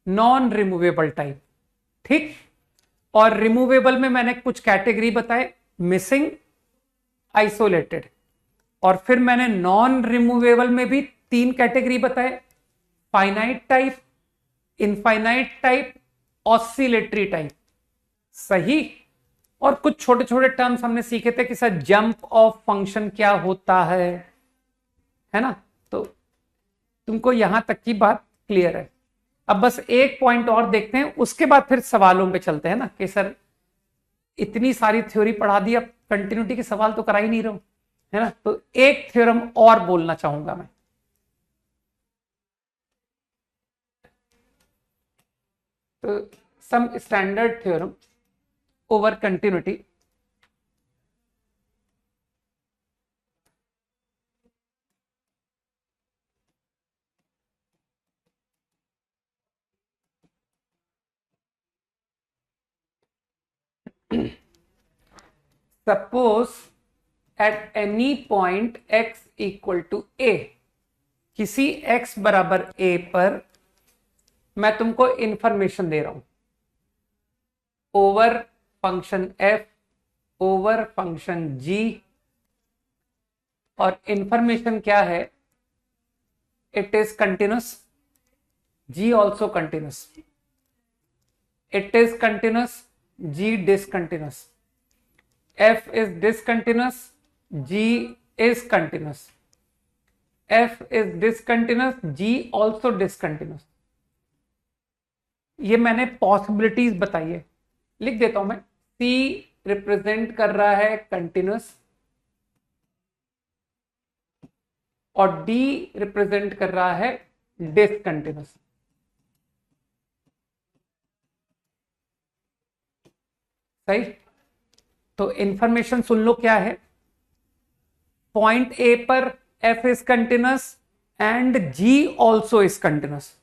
non removable type, ठीक। और रिमूवेबल में मैंने कुछ कैटेगरी बताए, मिसिंग, आइसोलेटेड, और फिर मैंने नॉन रिमूवेबल में भी 3 कैटेगरी बताए, finite type, infinite type, oscillatory type, सही। और कुछ छोटे छोटे टर्म्स हमने सीखे थे कि सर जंप ऑफ फंक्शन क्या होता है ना। तो तुमको यहां तक की बात क्लियर है। अब बस एक पॉइंट और देखते हैं, उसके बाद फिर सवालों पे चलते हैं ना, कि सर इतनी सारी थ्योरी पढ़ा दी, अब कंटिन्यूटी के सवाल तो करा ही नहीं रहा हूं, है ना। तो एक थ्योरम और बोलना चाहूंगा मैं, तो some standard theorem over continuity. Suppose at any point x equal to a, किसी x बराबर a पर मैं तुमको इंफॉर्मेशन दे रहा हूं over function f over function g, और इंफॉर्मेशन क्या है, it is continuous, g also continuous, it is continuous, g discontinuous, f is discontinuous, g is continuous, f is discontinuous, g also discontinuous। ये मैंने possibilities बताई है, लिख देता हूं मैं। c रिप्रेजेंट कर रहा है कंटिन्यूस और d रिप्रेजेंट कर रहा है डिसकंटिन्यूस, सही। तो इंफॉर्मेशन सुन लो क्या है, पॉइंट ए पर f is continuous and g also is continuous.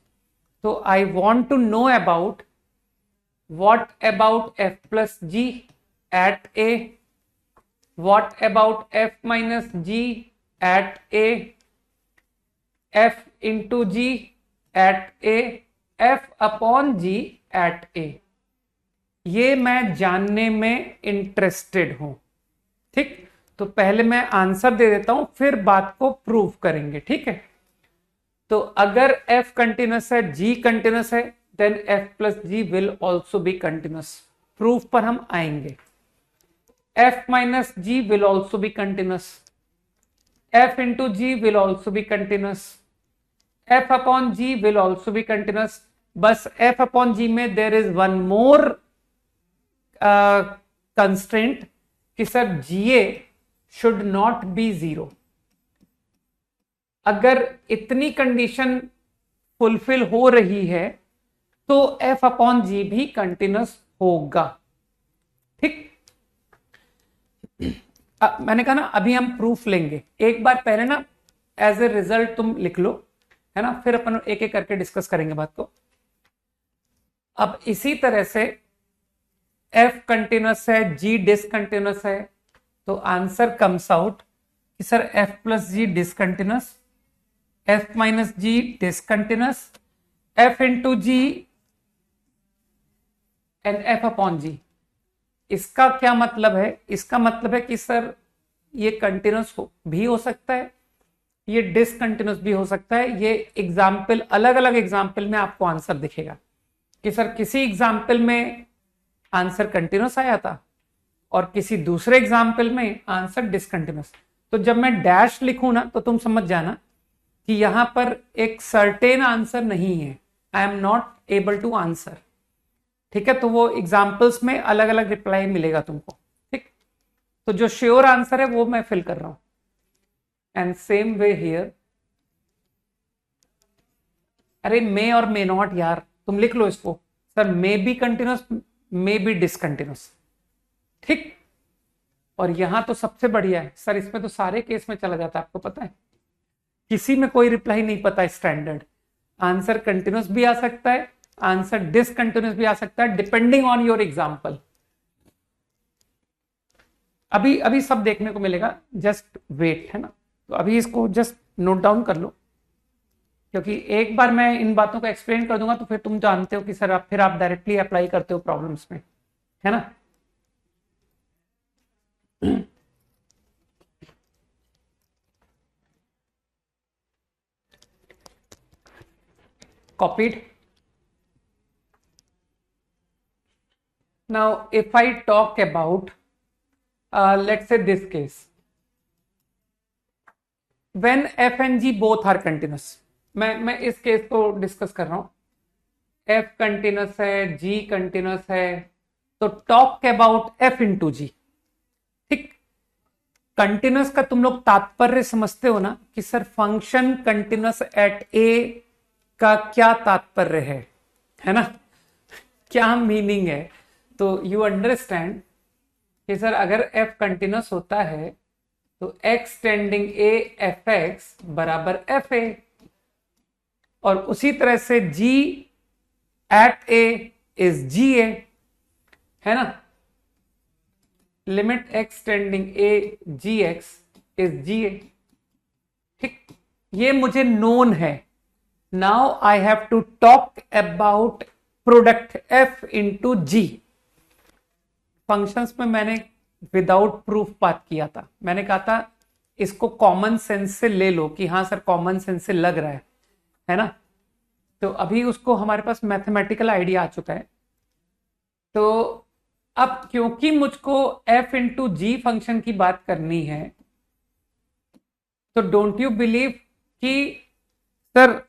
तो I want to know about what about f plus g at a, what about f minus g at a, f into g at a, f upon g at a। ये मैं जानने में interested हूं, ठीक। तो पहले मैं आंसर दे देता हूं, फिर बात को प्रूव करेंगे, ठीक है। तो अगर f कंटिन्यूस है, g कंटिन्यूस है, then f plus g will also be continuous. Proof पर हम आएंगे। f minus g will also be continuous, f into g will also be continuous, f upon g will also be continuous. बस f upon g में there is one more constraint कि sir GA should not be 0। अगर इतनी condition fulfil हो रही है तो f upon जी भी कंटिन्यूस होगा, ठीक। मैंने कहा ना अभी हम प्रूफ लेंगे, एक बार पहले ना एज ए रिजल्ट तुम लिख लो, है ना, फिर अपन एक एक करके डिस्कस करेंगे बात को। अब इसी तरह से f कंटिन्यूस है, g डिसकंटिन्यूस है, तो आंसर कम्स आउट कि sir f plus G discontinuous, f minus G discontinuous, f into G and f upon G. इसका क्या मतलब है, इसका मतलब है कि सर ये कंटिन्यूस भी हो सकता है, ये डिसकंटिन्यूस भी हो सकता है। ये एग्जाम्पल, अलग अलग एग्जाम्पल में आपको आंसर दिखेगा कि सर किसी एग्जाम्पल में आंसर कंटिन्यूस आया था और किसी दूसरे एग्जाम्पल में आंसर डिसकंटिन्यूस। तो जब मैं डैश लिखूं ना तो तुम समझ जाना कि यहां पर एक सर्टेन आंसर नहीं है, I am not able to answer, ठीक है। तो वो एग्जाम्पल्स में अलग अलग रिप्लाई मिलेगा तुमको, ठीक। तो जो श्योर आंसर है वो मैं फिल कर रहा हूं। एंड सेम वे हियर, अरे मे और मे नॉट यार, तुम लिख लो इसको, sir may be continuous, may be discontinuous, ठीक। और यहां तो सबसे बढ़िया है सर, इसमें तो सारे केस में चला जाता है, आपको पता है, किसी में कोई रिप्लाई नहीं पता स्टैंडर्ड। आंसर कंटिन्यूस भी आ सकता है, आंसर डिसकंटिन्यूस भी आ सकता है, डिपेंडिंग ऑन योर एग्जाम्पल। अभी अभी सब देखने को मिलेगा, जस्ट वेट, है ना। तो अभी इसको जस्ट नोट डाउन कर लो, क्योंकि एक बार मैं इन बातों को एक्सप्लेन कर दूंगा तो फिर तुम जानते हो कि सर आप फिर आप डायरेक्टली अप्लाई करते हो प्रॉब्लम्स में, है ना। copied. Now if I talk about let's say this case, when f and g both are continuous, मैं इस केस को डिस्कस कर रहा हूं। f कंटिन्यूस है, g कंटिन्यूस है, तो टॉक अबाउट f इंटू जी। ठीक, कंटिन्यूस का तुम लोग तात्पर्य समझते हो ना कि sir function continuous at a का क्या तात्पर्य है ना, क्या मीनिंग है। तो यू अंडरस्टैंड कि सर अगर f कंटिन्यूस होता है तो x टेंडिंग a fx बराबर fa, और उसी तरह से g at a is ga, है ना। Limit x tending a gx is ga। ठीक, ये मुझे नोन है। Now I have to talk about product f into g. Functions में मैंने विदाउट प्रूफ बात किया था, मैंने कहा था इसको कॉमन सेंस से ले लो कि हाँ सर कॉमन सेंस से लग रहा है ना। तो अभी उसको हमारे पास मैथमेटिकल आइडिया आ चुका है। तो अब क्योंकि मुझको f इंटू जी फंक्शन की बात करनी है, तो डोंट यू बिलीव कि सर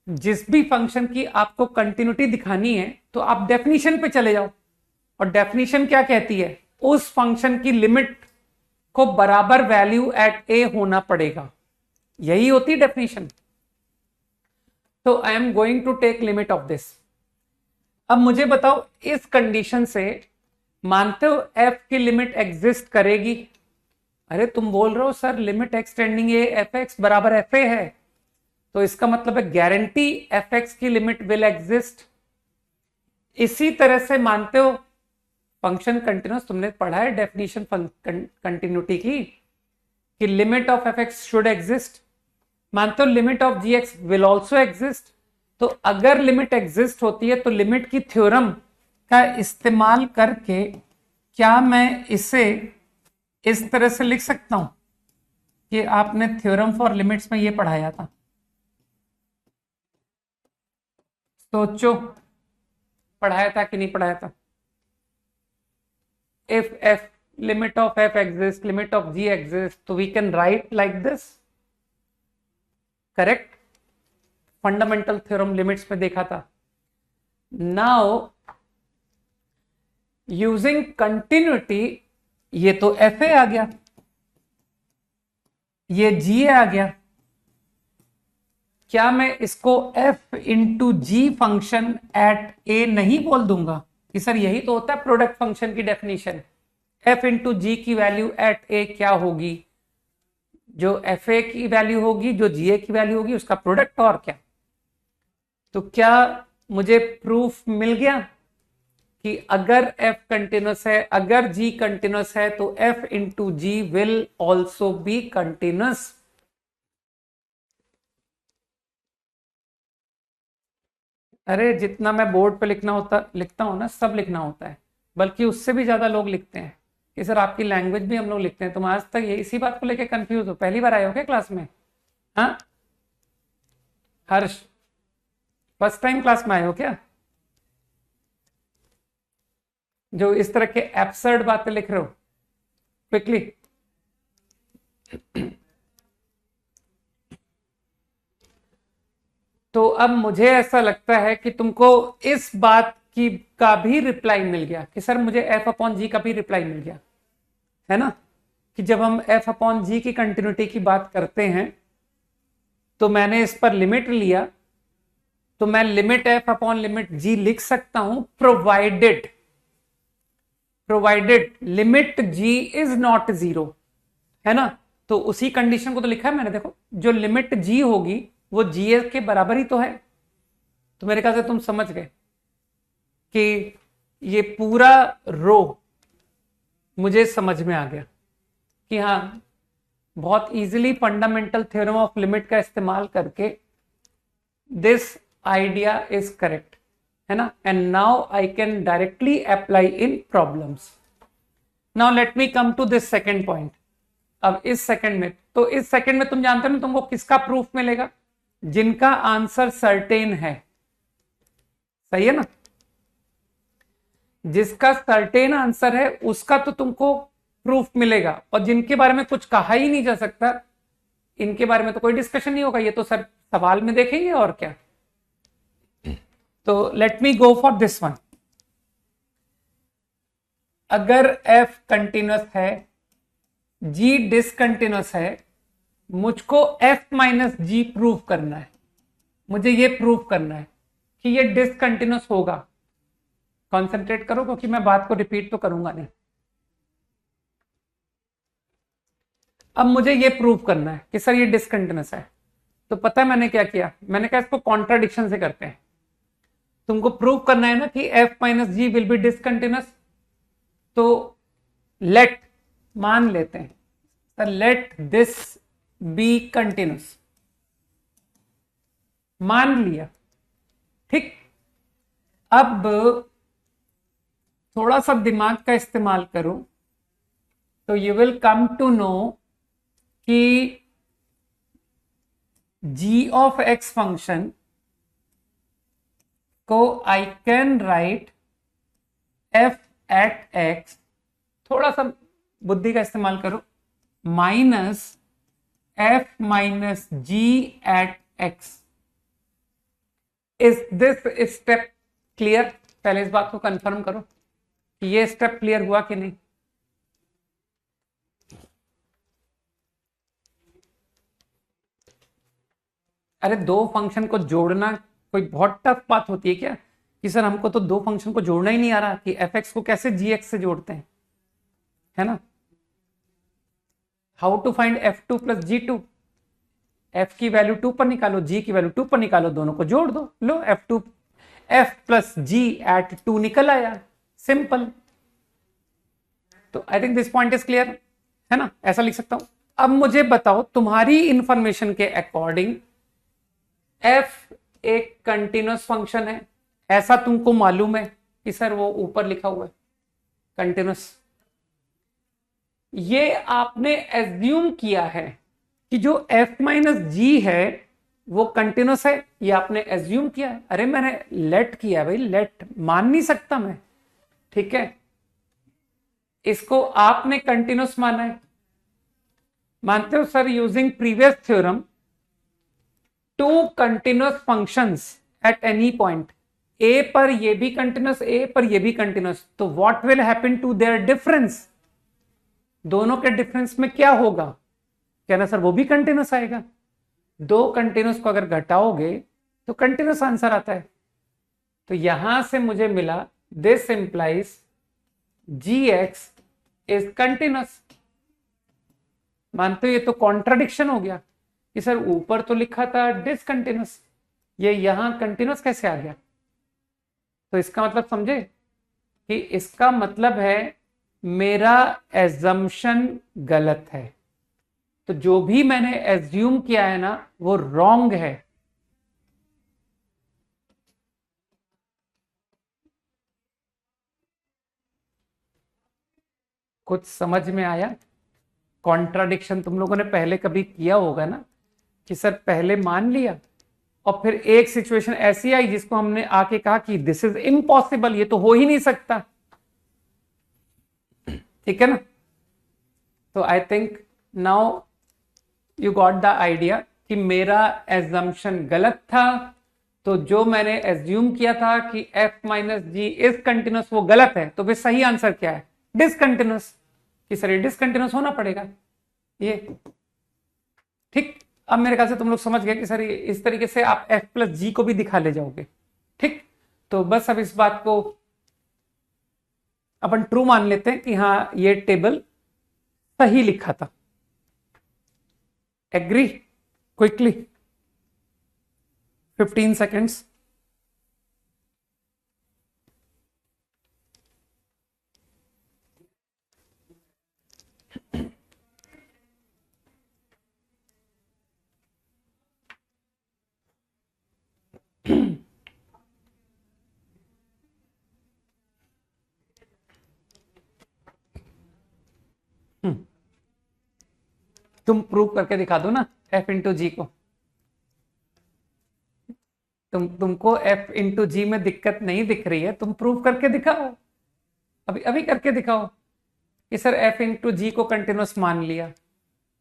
जिस भी फंक्शन की आपको कंटिन्यूटी दिखानी है तो आप डेफिनेशन पे चले जाओ, और डेफिनेशन क्या कहती है, उस फंक्शन की लिमिट को बराबर वैल्यू एट ए होना पड़ेगा, यही होती है डेफिनेशन। तो I am going to take limit of this. अब मुझे बताओ इस कंडीशन से मानते हो f की लिमिट एग्जिस्ट करेगी? अरे तुम बोल रहे हो sir limit x tending a f x बराबर एफ ए है, तो इसका मतलब है गारंटी एफ एक्स की लिमिट विल एग्जिस्ट। इसी तरह से मानते हो फंक्शन कंटिन्यूस, तुमने पढ़ा है डेफिनेशन कंटिन्यूटी की कि limit of f x should exist. मानते हो limit of g x will also exist. तो अगर लिमिट एग्जिस्ट होती है तो लिमिट की थ्योरम का इस्तेमाल करके क्या मैं इसे इस तरह से लिख सकता हूं कि आपने थ्योरम फॉर लिमिट्स में ये पढ़ाया था, सोचो पढ़ाया था कि नहीं पढ़ाया था। If f limit of f exists, limit of g exists, तो we can write like this, correct? Fundamental theorem limits में देखा था। नाउ यूजिंग कंटिन्यूटी, ये तो एफ ए आ गया, ये जी आ गया, क्या मैं इसको f into ji function at A नहीं बोल दूंगा कि सर यही तो होता है प्रोडक्ट फंक्शन की डेफिनेशन। f इंटू जी की वैल्यू एट ए क्या होगी? जो एफ ए की वैल्यू होगी, जो जी ए की वैल्यू होगी, उसका प्रोडक्ट, और क्या। तो क्या मुझे प्रूफ मिल गया कि अगर f कंटिन्यूस है, अगर g कंटिन्यूस है, तो f into g will also be continuous. अरे जितना मैं बोर्ड पे लिखता हूं ना, सब लिखना होता है, बल्कि उससे भी ज्यादा लोग लिखते हैं कि सर आपकी लैंग्वेज भी हम लोग लिखते हैं। तुम आज तक ये इसी बात को लेके कंफ्यूज हो, पहली बार आए हो क्या क्लास में? हाँ हर्ष, फर्स्ट टाइम क्लास में आए हो क्या, जो इस तरह के एब्सर्ड बातें लिख रहे हो क्विकली? तो अब मुझे ऐसा लगता है कि तुमको इस बात की का भी रिप्लाई मिल गया कि सर मुझे f अपॉन जी का भी रिप्लाई मिल गया, है ना। कि जब हम f अपॉन जी की कंटिन्यूटी की बात करते हैं तो मैंने इस पर लिमिट लिया, तो मैं लिमिट f अपॉन लिमिट जी लिख सकता हूं, provided limit g is not zero, है ना। तो उसी कंडीशन को तो लिखा है मैंने, देखो जो लिमिट g होगी वो जी के बराबर ही तो है, तो मेरे ख्याल से तुम समझ गए कि ये पूरा रो मुझे समझ में आ गया कि हाँ, बहुत easily fundamental theorem of limit का इस्तेमाल करके दिस आइडिया इज करेक्ट, है ना। And now I can directly apply in problems. Now let me come to this second point. अब इस सेकंड में तुम जानते हो ना, तुमको किसका प्रूफ मिलेगा? जिनका आंसर सर्टेन है, सही है ना। जिसका सर्टेन आंसर है उसका तो तुमको प्रूफ मिलेगा, और जिनके बारे में कुछ कहा ही नहीं जा सकता, इनके बारे में तो कोई डिस्कशन नहीं होगा, ये तो सर सवाल में देखेंगे और क्या। तो let me go for this one. अगर f कंटिन्यूअस है, g डिसकंटिन्यूअस है, मुझको f माइनस जी प्रूव करना है। मुझे ये प्रूव करना है कि ये डिसकंटिन्यूअस होगा। कॉन्सेंट्रेट करो, क्योंकि मैं बात को रिपीट तो करूंगा नहीं। अब मुझे ये प्रूव करना है कि सर ये डिसकंटिन्यूअस है। तो पता है मैंने क्या किया? मैंने कहा इसको कॉन्ट्राडिक्शन से करते हैं। तुमको प्रूव करना है ना कि f minus g will be discontinuous, तो लेट मान लेते हैं sir, let this be continuous. मान लिया, ठीक। अब थोड़ा सा दिमाग का इस्तेमाल करो तो you will come to know कि g ऑफ x फंक्शन को I can write f at x, थोड़ा सा बुद्धि का इस्तेमाल करो, minus f minus g at x। Is this step clear? पहले इस बात को कंफर्म करो कि ये स्टेप क्लियर हुआ कि नहीं। अरे दो फंक्शन को जोड़ना कोई बहुत टफ बात होती है क्या? कि सर हमको तो दो फंक्शन को जोड़ना ही नहीं आ रहा कि fx को कैसे gx से जोड़ते हैं, है ना। How to find f2 plus g2? f की वैल्यू 2 पर निकालो, g की वैल्यू 2 पर निकालो, दोनों को जोड़ दो, लो f प्लस g एट 2 निकल आया, सिंपल। तो I think this point is clear, है ना। ऐसा लिख सकता हूं। अब मुझे बताओ तुम्हारी इंफॉर्मेशन के अकॉर्डिंग f एक कंटिन्यूअस फंक्शन है, ऐसा तुमको मालूम है कि सर वो ऊपर लिखा हुआ है कंटिन्यूअस। ये आपने एज्यूम किया है कि जो f माइनस जी है वो कंटिन्यूअस है, ये आपने एज्यूम किया है। अरे मैंने लेट किया भाई, लेट मान नहीं सकता मैं, ठीक है। इसको आपने कंटिन्यूअस माना है, मानते हो sir? Using previous theorem, two continuous functions at any point, A पर ये भी कंटिन्यूअस, ए पर ये भी कंटिन्यूअस, तो what will happen to there difference? दोनों के डिफरेंस में क्या होगा? कहना सर वो भी कंटिन्यूअस आएगा। दो कंटिन्यूअस को अगर घटाओगे तो कंटिन्यूअस आंसर आता है। तो यहां से मुझे मिला this implies gx is continuous. मानते हो ये तो कॉन्ट्राडिक्शन हो गया कि सर ऊपर तो लिखा था डिसकंटिन्यूअस, ये यहां कंटिन्यूअस कैसे आ गया? तो इसका मतलब समझे कि इसका मतलब है मेरा एजम्पशन गलत है। तो जो भी मैंने एज्यूम किया है ना वो रॉन्ग है। कुछ समझ में आया? कॉन्ट्राडिक्शन तुम लोगों ने पहले कभी किया होगा ना, कि सर पहले मान लिया और फिर एक सिचुएशन ऐसी आई जिसको हमने आके कहा कि दिस इज इम्पॉसिबल, ये तो हो ही नहीं सकता, ठीक है ना। तो I think now you got the idea कि मेरा एजम्पशन गलत था। तो जो मैंने एज्यूम किया था कि f minus g is continuous वो गलत है। तो फिर सही आंसर क्या है? डिसकंटिन्यूअस। कि सर ये डिसकंटिन्यूअस होना पड़ेगा ये, ठीक। अब मेरे ख्याल से तुम लोग समझ गए कि सर इस तरीके से आप f प्लस जी को भी दिखा ले जाओगे, ठीक। तो बस अब इस बात को अपन ट्रू मान लेते हैं कि हाँ ये टेबल सही लिखा था। एग्री? Quickly 15 seconds. तुम प्रूव करके दिखा दो ना f इंटू जी को। तुमको f इंटू जी में दिक्कत नहीं दिख रही है, तुम प्रूव करके दिखाओ, अभी अभी करके दिखाओ कि सर f इंटू जी को कंटिन्यूस मान लिया,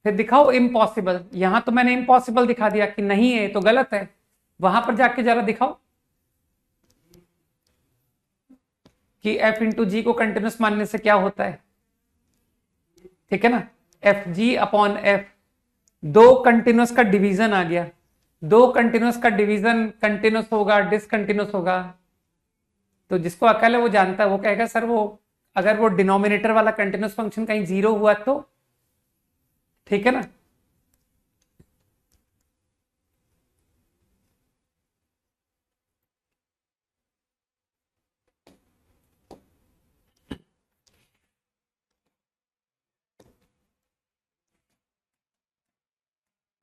फिर दिखाओ इम्पॉसिबल। यहां तो मैंने इम्पॉसिबल दिखा दिया कि नहीं है तो गलत है, वहां पर जाके जरा दिखाओ कि f इंटू जी को कंटिन्यूस मानने से क्या होता है। ठीक है ना, एफ जी अपॉन एफ, दो कंटिन्यूस का डिवीजन आ गया, दो कंटिन्यूस का डिवीजन कंटिन्यूस होगा डिसकंटिन्यूस होगा। तो जिसको अकल है वो जानता है, वो कहेगा सर वो अगर वो डिनोमिनेटर वाला कंटिन्यूस फंक्शन कहीं जीरो हुआ तो। ठीक है ना,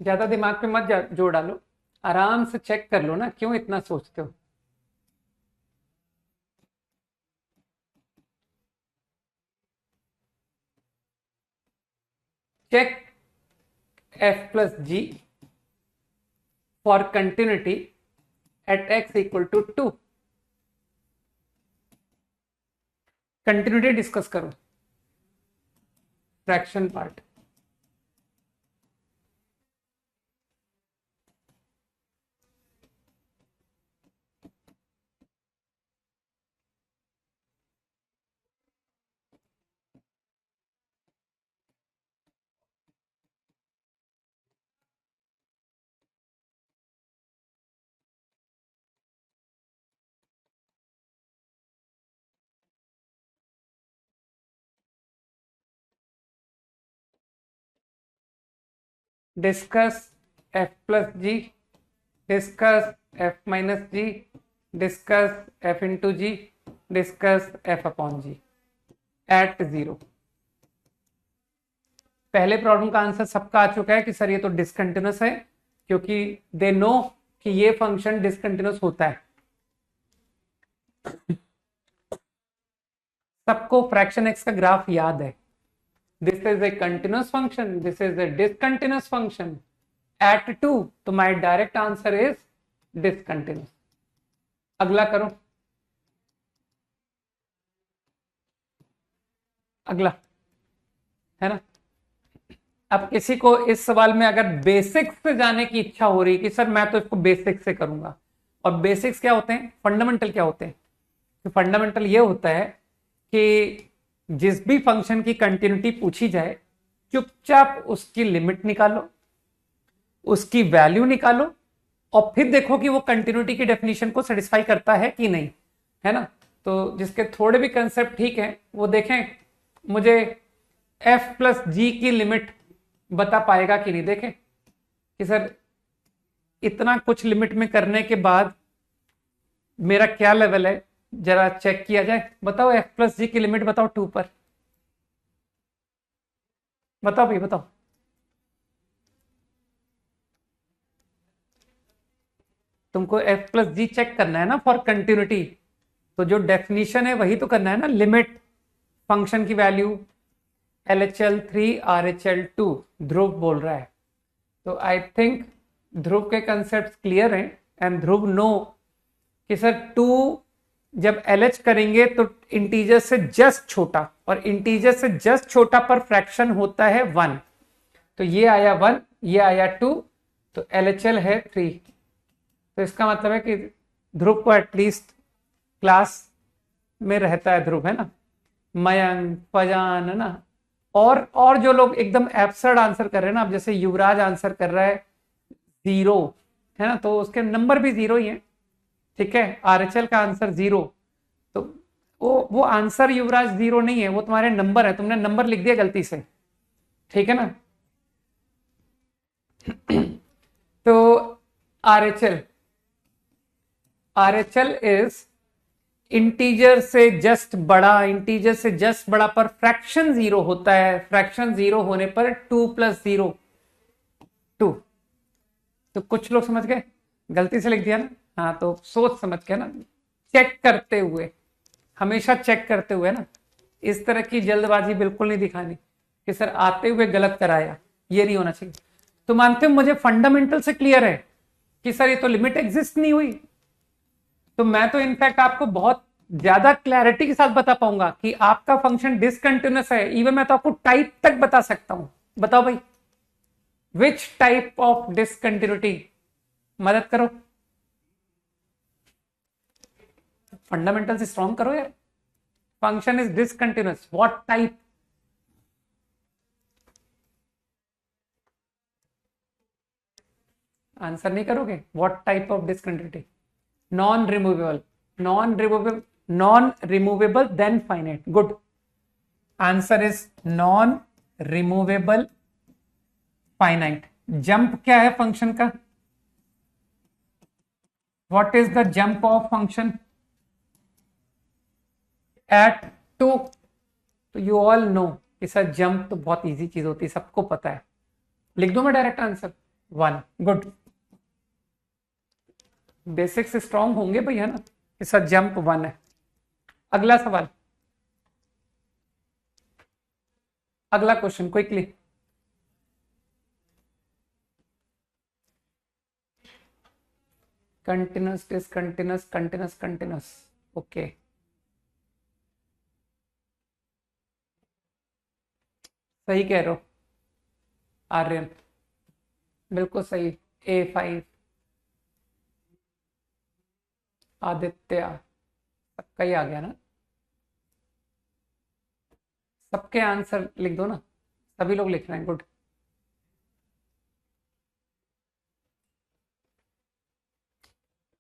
ज्यादा दिमाग पे मत जोर डालो, आराम से चेक कर लो ना, क्यों इतना सोचते हो। check f plus g for continuity at x equal to 2। Continuity discuss करो, fraction part. Discuss f plus G, discuss f minus G, discuss f into G, discuss f upon G at zero. पहले problem का answer सबका आ चुका है कि sir ये तो डिसकंटिन्यूस है, क्योंकि दे नो कि ये फंक्शन डिसकंटिन्यूस होता है। सबको फ्रैक्शन एक्स का ग्राफ याद है, this is a continuous function, this is a discontinuous function at 2, तो my direct answer is discontinuous. अगला करो, अगला है ना। अब किसी को इस सवाल में अगर बेसिक्स से जाने की इच्छा हो रही कि सर मैं तो इसको बेसिक्स से करूंगा, और बेसिक्स क्या होते हैं, फंडामेंटल क्या होते हैं, तो फंडामेंटल ये होता है कि जिस भी फंक्शन की कंटिन्यूटी पूछी जाए चुपचाप उसकी लिमिट निकालो, उसकी वैल्यू निकालो, और फिर देखो कि वो कंटिन्यूटी की डेफिनेशन को सेटिस्फाई करता है कि नहीं, है ना। तो जिसके थोड़े भी कंसेप्ट ठीक है वो देखें, मुझे f प्लस जी की लिमिट बता पाएगा कि नहीं, देखें कि सर इतना कुछ लिमिट में करने के बाद मेरा क्या लेवल है, जरा चेक किया जाए। बताओ f प्लस जी की लिमिट बताओ 2 पर, बताओ भाई बताओ। तुमको f प्लस जी चेक करना है ना फॉर कंटिन्यूटी, तो जो डेफिनेशन है वही तो करना है ना, लिमिट फंक्शन की वैल्यू LHL3 RHL2, ध्रुव बोल रहा है। तो आई थिंक ध्रुव के कंसेप्ट क्लियर हैं, एंड ध्रुव नो कि सर 2 जब LH करेंगे तो इंटीजर से जस्ट छोटा, और इंटीजर से जस्ट छोटा पर फ्रैक्शन होता है 1, तो ये आया 1, ये आया 2, तो LHL है 3। तो इसका मतलब है कि ध्रुव को एटलीस्ट क्लास में रहता है ध्रुव, है ना, मयंक फजान, है ना, और जो लोग एकदम एब्सर्ड आंसर कर रहे हैं ना, अब जैसे युवराज आंसर कर रहा है 0, है ना, तो उसके नंबर भी 0 ही है। ठीक है, RHL का आंसर 0, तो वो आंसर युवराज 0 नहीं है, वो तुम्हारे नंबर है, तुमने नंबर लिख दिया गलती से। ठीक है ना। तो RHL इज इंटीजर से जस्ट बड़ा, इंटीजर से जस्ट बड़ा पर फ्रैक्शन 0 होता है, फ्रैक्शन 0 होने पर 2 प्लस 0 2। तो कुछ लोग समझ गए, गलती से लिख दिया ना, हाँ तो सोच समझ के ना, चेक करते हुए, हमेशा चेक करते हुए ना, इस तरह की जल्दबाजी बिल्कुल नहीं दिखानी कि सर आते हुए गलत कराया, ये नहीं होना चाहिए। तो मानते हो मुझे फंडामेंटल से क्लियर है कि सर ये तो लिमिट एग्जिस्ट नहीं हुई। तो मैं तो इनफैक्ट आपको बहुत ज्यादा क्लैरिटी के साथ बता पाऊंगा कि आपका फंक्शन डिसकंटिन्यूअस है। इवन मैं तो आपको टाइप तक बता सकता हूं। बताओ भाई, विच टाइप ऑफ डिसकंटिन्यूटी? मदद करो, फंडामेंटल से स्ट्रॉन्ग करो यार। Function is discontinuous, what type? Answer नहीं करोगे? What type of discontinuity? Non removable, non removable then finite. Good, answer is non removable finite. Jump क्या है फंक्शन का? What is the jump of function at 2? तो you all know कि sir jump तो बहुत easy चीज होती है, सबको पता है। लिख दो मैं direct answer 1। Good, basics strong होंगे भैया ना कि सर जंप 1 है। अगला सवाल, अगला question quickly. Continuous, discontinuous, continuous, continuous. Okay, सही कह रहे हो आर्यन, बिल्कुल सही। A5 आदित्य, सबका ही आ गया ना? सबके आंसर लिख दो ना, सभी लोग लिख रहे हैं। गुड,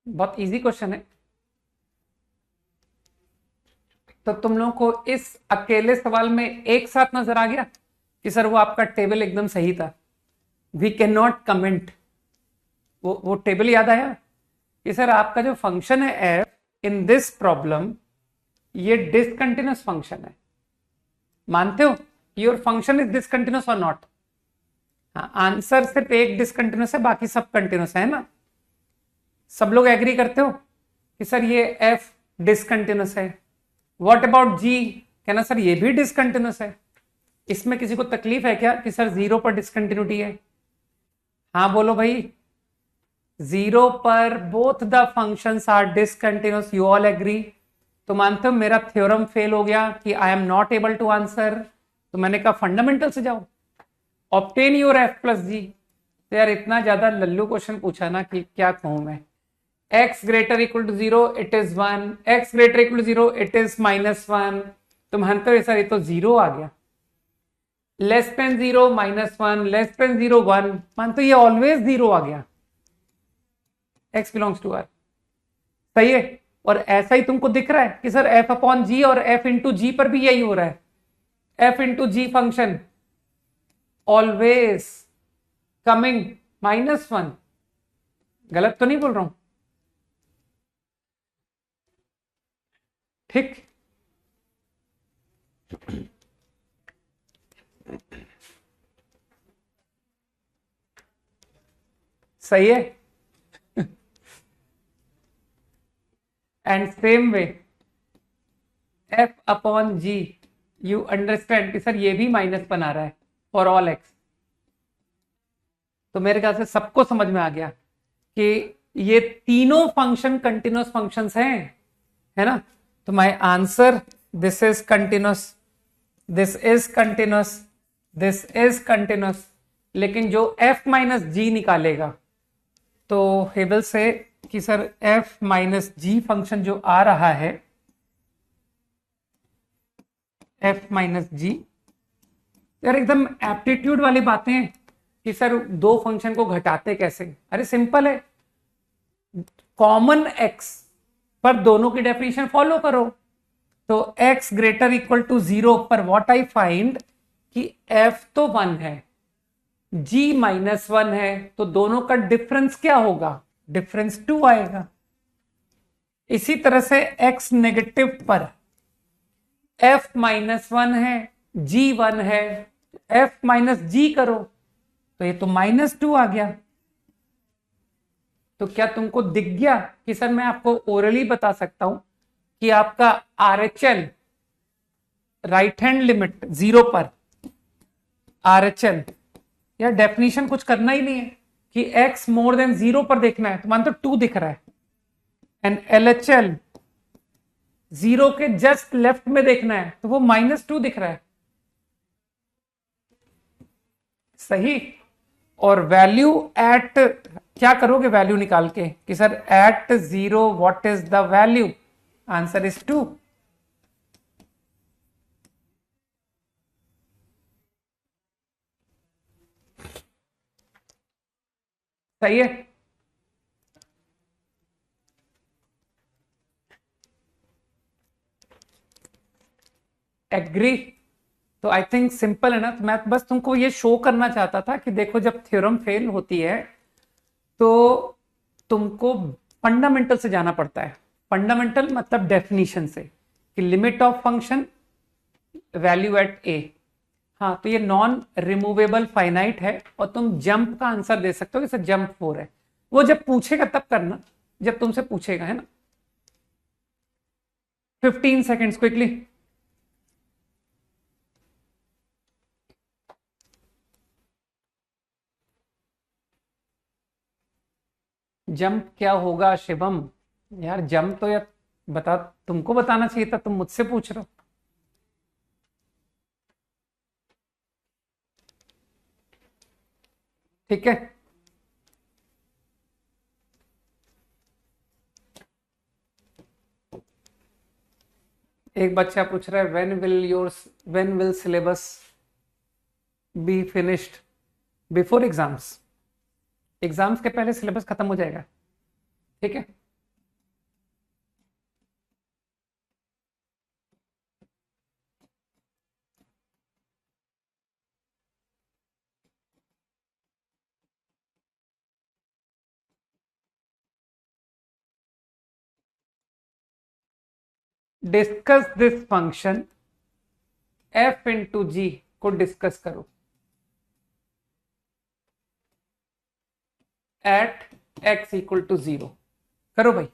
बहुत इजी क्वेश्चन है। तो तुम लोगों को इस अकेले सवाल में एक साथ नजर आ गया कि सर वो आपका टेबल एकदम सही था। We can not comment. वो टेबल याद आया कि सर आपका जो फंक्शन है एफ इन दिस प्रॉब्लम, ये डिसकंटिन्यूअस फंक्शन है। मानते हो योर फंक्शन इज डिसकंटिन्यूअस और नॉट? हाँ, आंसर सिर्फ एक डिसकंटिन्यूअस है, बाकी सब कंटिन्यूअस है ना? सब लोग एग्री करते हो कि सर ये एफ डिसकंटिन्यूअस है। व्हाट अबाउट जी? कहना सर ये भी डिसकंटिन्यूअस है। इसमें किसी को तकलीफ है क्या कि सर 0 पर डिसकंटिन्यूटी है? हाँ बोलो भाई, 0 पर both the functions are discontinuous, you all agree? तो मानते हो मेरा थ्योरम फेल हो गया कि I am not able to answer. तो मैंने कहा फंडामेंटल से जाओ, obtain your f plus g. तो यार इतना ज्यादा लल्लू क्वेश्चन पूछा ना कि क्या कहूं मैं। x greater equal to 0 it is 1, x greater equal to 0 it is -1। तो मानते हो सर ये तो 0 आ गया। लेस देन 0 -1, लेस देन 0 1, मानते ये ऑलवेज 0 आ गया। x बिलोंग्स टू r, सही है। और ऐसा ही तुमको दिख रहा है कि सर f अपॉन जी और f इंटू जी पर भी यही हो रहा है। f इंटू जी फंक्शन ऑलवेज कमिंग -1। गलत तो नहीं बोल रहा हूं? ठीक, सही है। And same way f upon g, you understand कि सर ये भी माइनस बना रहा है फॉर ऑल x। तो मेरे ख्याल से सबको समझ में आ गया कि ये तीनों फंक्शन कंटिन्यूअस फंक्शंस हैं, है ना? तो my answer, this is continuous, this is continuous, this is continuous. लेकिन जो f माइनस जी निकालेगा तो हेबल से कि सर f माइनस जी फंक्शन जो आ रहा है, f माइनस जी, यार एकदम एप्टीट्यूड वाली बातें हैं कि सर दो फंक्शन को घटाते कैसे। अरे सिंपल है, कॉमन x पर दोनों की डेफिनेशन फॉलो करो। तो x ग्रेटर इक्वल टू 0 पर व्हाट आई फाइंड कि f तो 1 है, g -1 है, तो दोनों का डिफरेंस क्या होगा? डिफरेंस 2 आएगा। इसी तरह से x नेगेटिव पर f -1 है, g 1 है, f माइनस जी करो तो ये तो -2 आ गया। तो क्या तुमको दिख गया कि सर मैं आपको ओरली बता सकता हूं कि आपका RHL राइट हैंड लिमिट 0 पर RHL यार डेफिनेशन कुछ करना ही नहीं है कि x मोर देन 0 पर देखना है, तो मान तो 2 दिख रहा है, एंड LHL 0 के जस्ट लेफ्ट में देखना है तो वो -2 दिख रहा है, सही। और वैल्यू एट, क्या करोगे वैल्यू निकाल के कि sir at 0 what is the value, answer is 2। सही है। एग्री। तो आई थिंक सिंपल है ना, तो मैं बस तुमको ये शो करना चाहता था कि देखो जब थ्योरम फेल होती है तो तुमको फंडामेंटल से जाना पड़ता है। फंडामेंटल मतलब डेफिनेशन से कि limit of function value at A, हाँ तो ये नॉन रिमूवेबल फाइनाइट है, और तुम जंप का आंसर दे सकते हो जैसे जंप 4 है, वो जब पूछेगा तब करना, जब तुमसे पूछेगा, है ना। 15 सेकेंड्स क्विकली। जंप क्या होगा शिवम? यार जंप तो यार बता, तुमको बताना चाहिए था, तुम मुझसे पूछ रहे हो। ठीक है, एक बच्चा पूछ रहा है when will syllabus be finished before exams. Exams के पहले सिलेबस खत्म हो जाएगा, ठीक है। Discuss this function f into G को डिस्कस करो एट x इक्वल टू 0। करो भाई,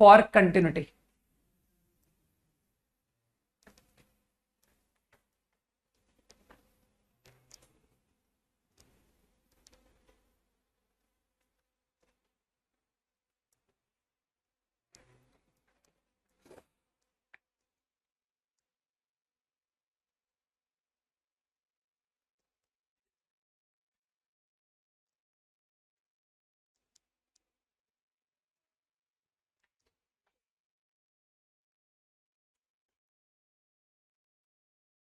फॉर कंटिन्यूटी।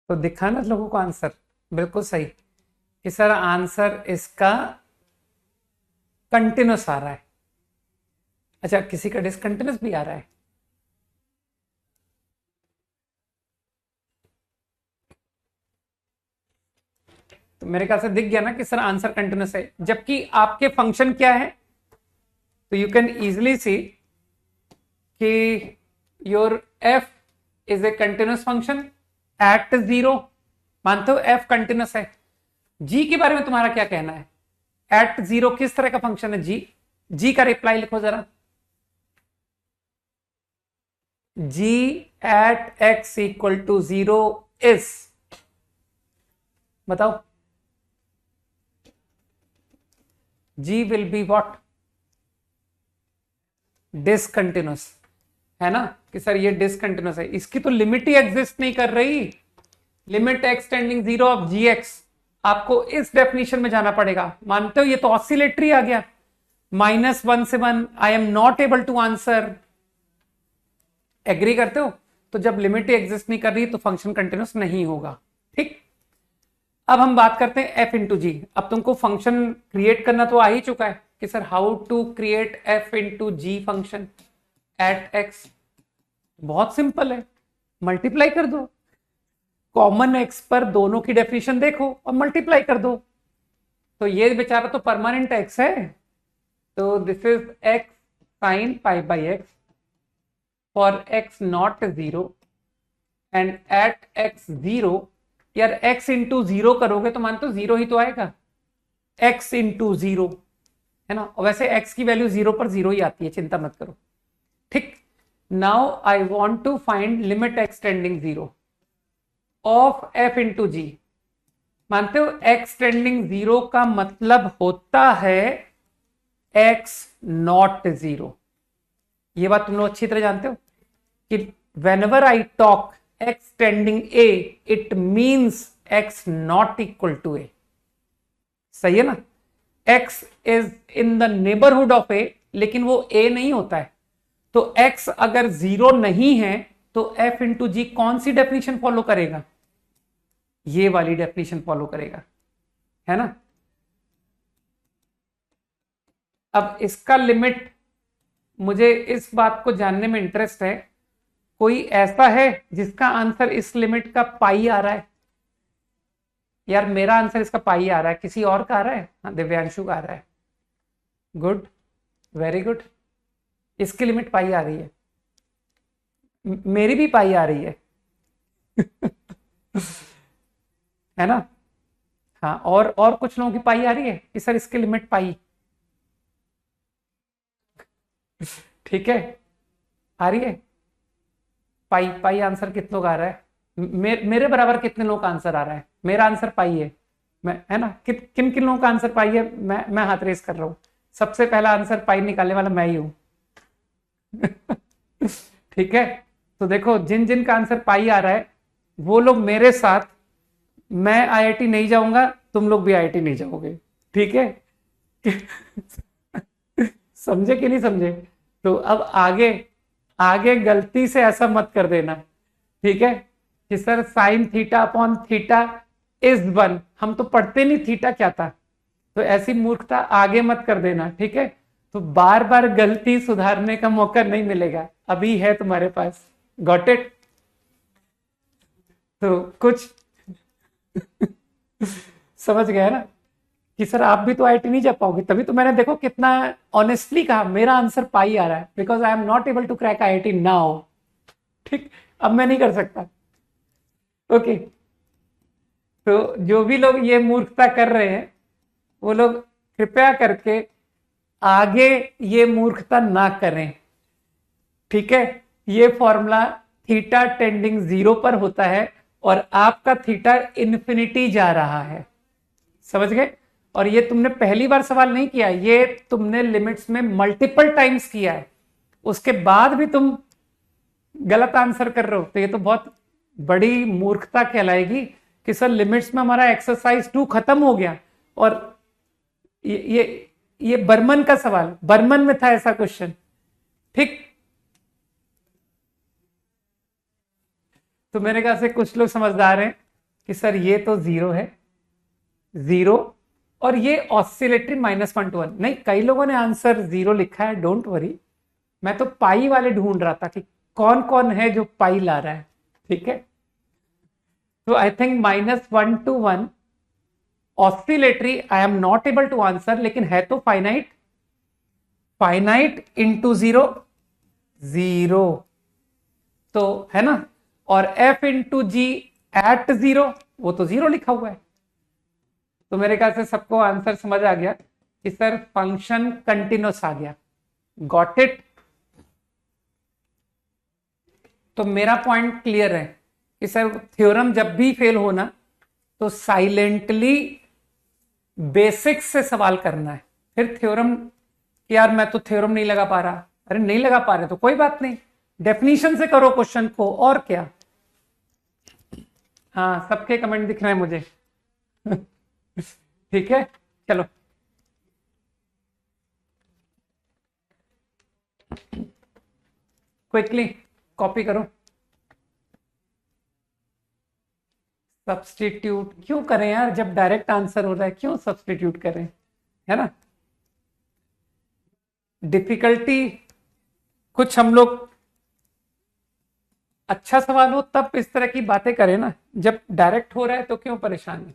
तो दिखाना लोगों को आंसर बिल्कुल सही कि सर आंसर इसका कंटिन्यूस आ रहा है। अच्छा, किसी का डिसकंटिन्यूस भी आ रहा है? तो मेरे ख्याल से दिख गया ना कि सर आंसर कंटिन्यूस है, जबकि आपके फंक्शन क्या है। तो यू कैन इजिली सी कि your f is a continuous function at 0। मानते हो f कंटिन्यूस है। g के बारे में तुम्हारा क्या कहना है? एट 0 किस तरह का फंक्शन है g का रिप्लाई लिखो जरा। g at x equal to 0 is, बताओ। g will be what? Discontinuous, है ना कि सर ये डिसकंटिन्यूस है, इसकी तो लिमिट ही एग्जिस्ट नहीं कर रही। Limit x tending 0 of g x, आपको इस डेफिनेशन में जाना पड़ेगा। मानते हो ये तो ऑसिलेटरी आ गया, -1 से 1। I am not able to answer. Agree करते हो? तो जब लिमिट ही एग्जिस्ट नहीं कर रही तो फंक्शन कंटिन्यूस नहीं होगा, ठीक। अब हम बात करते हैं f इंटू जी। अब तुमको फंक्शन क्रिएट करना तो आ ही चुका है कि sir how to create f into ji function at x। बहुत सिंपल है, मल्टीप्लाई कर दो, कॉमन x पर दोनों की डेफिनेशन देखो और मल्टीप्लाई कर दो। तो ये बेचारा तो परमानेंट x है, तो this is x sine pi by x for x not 0 and at x 0। यार x इंटू 0 करोगे तो मान तो 0 ही तो आएगा, x इंटू 0, है ना। और वैसे x की वैल्यू 0 पर 0 ही आती है, चिंता मत करो, ठीक। Now I want to find limit x tending 0 of f into G. मानते हो x टेंडिंग जीरो का मतलब होता है x नॉट जीरो। ये बात तुम लोग अच्छी तरह जानते हो कि whenever I talk x tending a, it means x not equal to a। सही है ना? x is in the neighborhood of a, लेकिन वो a नहीं होता है। तो x अगर जीरो नहीं है तो f इंटू जी कौन सी डेफिनेशन फॉलो करेगा? ये वाली डेफिनेशन फॉलो करेगा, है ना? अब इसका लिमिट, मुझे इस बात को जानने में इंटरेस्ट है, कोई ऐसा है जिसका आंसर इस लिमिट का पाई आ रहा है? यार मेरा आंसर इसका पाई आ रहा है, किसी और का आ रहा है? हाँ, दिव्यांशु का आ रहा है। Good, very good. इसकी लिमिट पाई आ रही है, मेरी भी पाई आ रही है। है ना? हाँ, और कुछ लोगों की पाई आ रही है कि सर इसकी लिमिट पाई। ठीक है, आ रही है पाई। पाई आंसर कितनों का आ रहा है? मेरे बराबर कितने लोगों का आंसर आ रहा है? मेरा आंसर पाई है। मैं, है ना? किन किन लोगों का आंसर पाई है? मैं हाथ रेस कर रहा हूं। सबसे पहला आंसर पाई निकालने वाला मैं ही हूं। ठीक है, तो देखो जिन जिन का आंसर पाई आ रहा है वो लोग मेरे साथ, मैं आईआईटी नहीं जाऊंगा, तुम लोग भी आईआईटी नहीं जाओगे। ठीक है? समझे कि नहीं समझे? तो अब आगे, आगे गलती से ऐसा मत कर देना, ठीक है? कि sir sine theta upon theta is one, हम तो पढ़ते नहीं थीटा क्या था। तो ऐसी मूर्खता आगे मत कर देना, ठीक है? तो बार बार गलती सुधारने का मौका नहीं मिलेगा, अभी है तुम्हारे पास। Got it? तो कुछ समझ गया ना कि सर आप भी तो आईआईटी नहीं जा पाओगे। तभी तो मैंने देखो कितना ऑनेस्टली कहा मेरा आंसर पाई आ रहा है, because I am not able to crack IIT now. ठीक, अब मैं नहीं कर सकता। ओके, तो जो भी लोग ये मूर्खता कर रहे हैं वो लोग कृपया करके आगे ये मूर्खता ना करें, ठीक है? ये फॉर्मूला थीटा टेंडिंग जीरो पर होता है और आपका थीटा इन्फिनिटी जा रहा है, समझ गए? और ये तुमने पहली बार सवाल नहीं किया, ये तुमने लिमिट्स में मल्टीपल टाइम्स किया है, उसके बाद भी तुम गलत आंसर कर रहे हो। तो ये तो बहुत बड़ी मूर्खता कहलाएगी कि सर लिमिट्स में हमारा एक्सरसाइज 2 खत्म हो गया। और ये बर्मन का सवाल, बर्मन में था ऐसा क्वेश्चन। ठीक, तो मेरे ख्याल से कुछ लोग समझदार हैं कि सर ये तो जीरो है, जीरो, और ये ऑसिलेटरी -1 to 1। नहीं, कई लोगों ने आंसर जीरो लिखा है, डोंट वरी। मैं तो पाई वाले ढूंढ रहा था कि कौन कौन है जो पाई ला रहा है, ठीक है? तो I think -1 to 1 oscillatory I am not able to answer, लेकिन है तो finite. Finite into zero, zero, तो है ना? और f into g at zero, वो तो जीरो लिखा हुआ है। तो मेरे ख्याल से सबको आंसर समझ आ गया कि सर फंक्शन कंटिन्यूस आ गया। Got it? तो मेरा पॉइंट क्लियर है कि सर थ्योरम जब भी फेल होना तो साइलेंटली बेसिक्स से सवाल करना है। फिर थ्योरम, यार मैं तो थ्योरम नहीं लगा पा रहा, अरे नहीं लगा पा रहे तो कोई बात नहीं, डेफिनेशन से करो क्वेश्चन को, और क्या। हाँ, सबके कमेंट दिख रहे हैं मुझे। ठीक है, चलो। क्विकली कॉपी करो। सब्सटीट्यूट क्यों करें यार, जब डायरेक्ट आंसर हो रहा है क्यों सब्सटीट्यूट करें, है ना? डिफिकल्टी कुछ हम लोग, अच्छा सवाल हो तब इस तरह की बातें करें ना, जब डायरेक्ट हो रहा है तो क्यों परेशान है?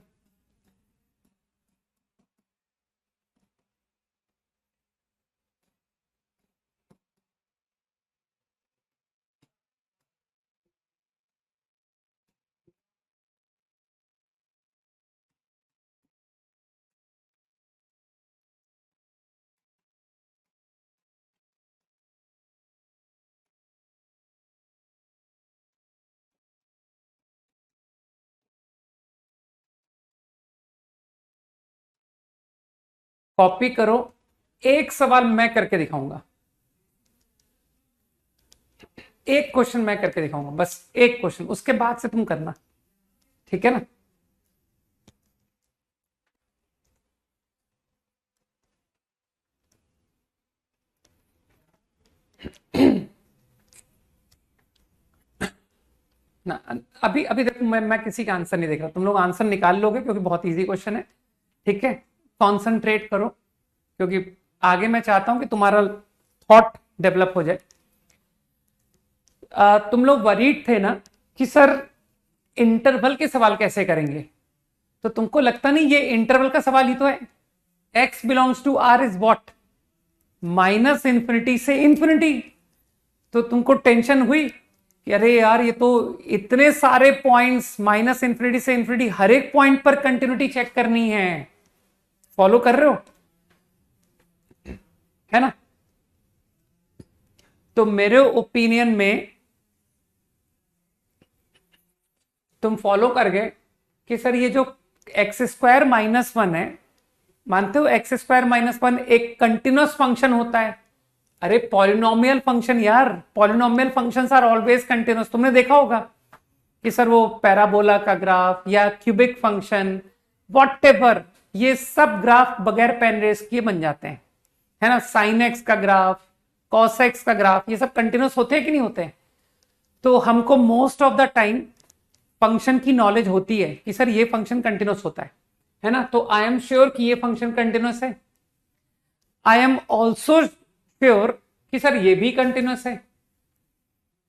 कॉपी करो, एक सवाल मैं करके दिखाऊंगा, एक क्वेश्चन मैं करके दिखाऊंगा, बस एक क्वेश्चन, उसके बाद से तुम करना, ठीक है ना। ना अभी अभी देखो, मैं किसी का आंसर नहीं देख रहा, तुम लोग आंसर निकाल लोगे क्योंकि बहुत इजी क्वेश्चन है, ठीक है। कॉन्सेंट्रेट करो क्योंकि आगे मैं चाहता हूं कि तुम्हारा थॉट डेवलप हो जाए। तुम लोग वरीड थे ना कि सर इंटरवल के सवाल कैसे करेंगे, तो तुमको लगता नहीं ये इंटरवल का सवाल ही तो है। x belongs to r is what, minus infinity से इंफिनिटी। तो तुमको टेंशन हुई कि अरे यार ये तो इतने सारे पॉइंट्स, माइनस इंफिनिटी से इंफिनिटी, हर एक पॉइंट पर कंटिन्यूटी चेक करनी है। फॉलो कर रहे हो, है ना। तो मेरे ओपिनियन में तुम फॉलो कर गए कि सर ये जो एक्स स्क्वायर माइनस वन है, मानते हो एक्स स्क्वायर माइनस वन एक कंटिन्यूअस फंक्शन होता है। अरे पॉलिनोमियल फंक्शन यार, polynomial functions are always continuous. तुमने देखा होगा कि सर वो पैराबोला का ग्राफ या क्यूबिक फंक्शन व्हाटएवर, ये सब ग्राफ बगैर पेन रेस किए बन जाते हैं, है ना। साइन एक्स का ग्राफ, कॉस एक्स का ग्राफ, ये सब कंटिन्यूअस होते हैं कि नहीं होते हैं। तो हमको most of the time function की नॉलेज होती है कि सर ये फंक्शन कंटिन्यूअस होता है ना। तो आई एम श्योर कि ये फंक्शन कंटिन्यूअस है। आई एम ऑल्सो श्योर कि सर ये भी कंटिन्यूअस है।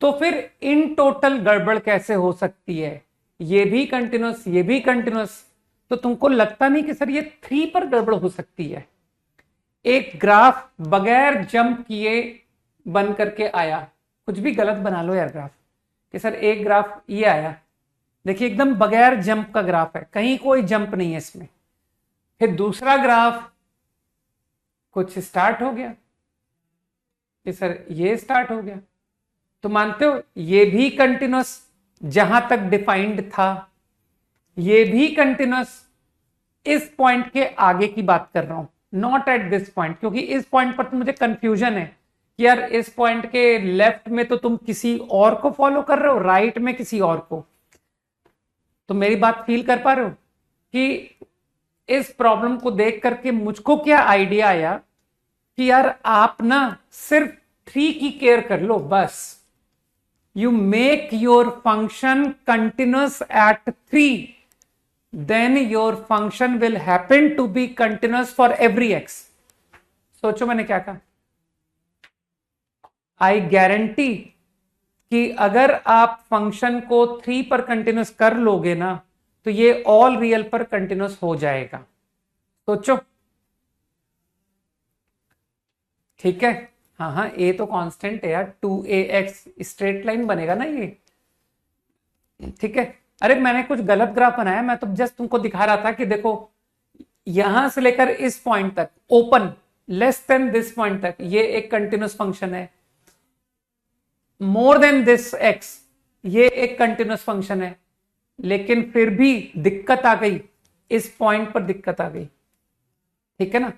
तो फिर इन टोटल गड़बड़ कैसे हो सकती है, ये भी कंटिन्यूअस, ये भी कंटिन्यूअस। तो तुमको लगता नहीं कि सर ये 3 पर गड़बड़ हो सकती है। एक ग्राफ बगैर जंप किए बन करके आया, कुछ भी गलत बना लो यार ग्राफ, कि सर एक ग्राफ ये आया, देखिए एकदम बगैर जंप का ग्राफ है, कहीं कोई जंप नहीं है इसमें। फिर दूसरा ग्राफ कुछ स्टार्ट हो गया कि सर ये स्टार्ट हो गया, तो मानते हो ये भी कंटिन्यूअस जहां तक डिफाइंड था, ये भी कंटिन्यूअस। इस पॉइंट के आगे की बात कर रहा हूं, नॉट एट दिस पॉइंट, क्योंकि इस पॉइंट पर तो मुझे कंफ्यूजन है कि यार इस पॉइंट के लेफ्ट में तो तुम किसी और को फॉलो कर रहे हो, राइट में किसी और को। तो मेरी बात फील कर पा रहे हो कि इस प्रॉब्लम को देख करके मुझको क्या आइडिया आया कि यार आप ना सिर्फ 3 की केयर कर लो बस। You make your function continuous at 3, then your function will happen to be continuous for every x। सोचो मैंने क्या कहा। आई गारंटी कि अगर आप फंक्शन को 3 पर कंटिन्यूअस कर लोगे ना, तो ये ऑल रियल पर कंटिन्यूअस हो जाएगा। सोचो, ठीक है। हाँ हाँ, ए तो कांस्टेंट है यार, 2ax स्ट्रेट लाइन बनेगा ना ये, ठीक है। अरे मैंने कुछ गलत ग्राफ बनाया, मैं तो जस्ट तुमको दिखा रहा था कि देखो यहां से लेकर इस पॉइंट तक open, less than this point तक ये एक कंटिन्यूअस फंक्शन है, मोर देन दिस एक्स ये एक कंटिन्यूअस फंक्शन है। लेकिन फिर भी दिक्कत आ गई, इस पॉइंट पर दिक्कत आ गई, ठीक है ना।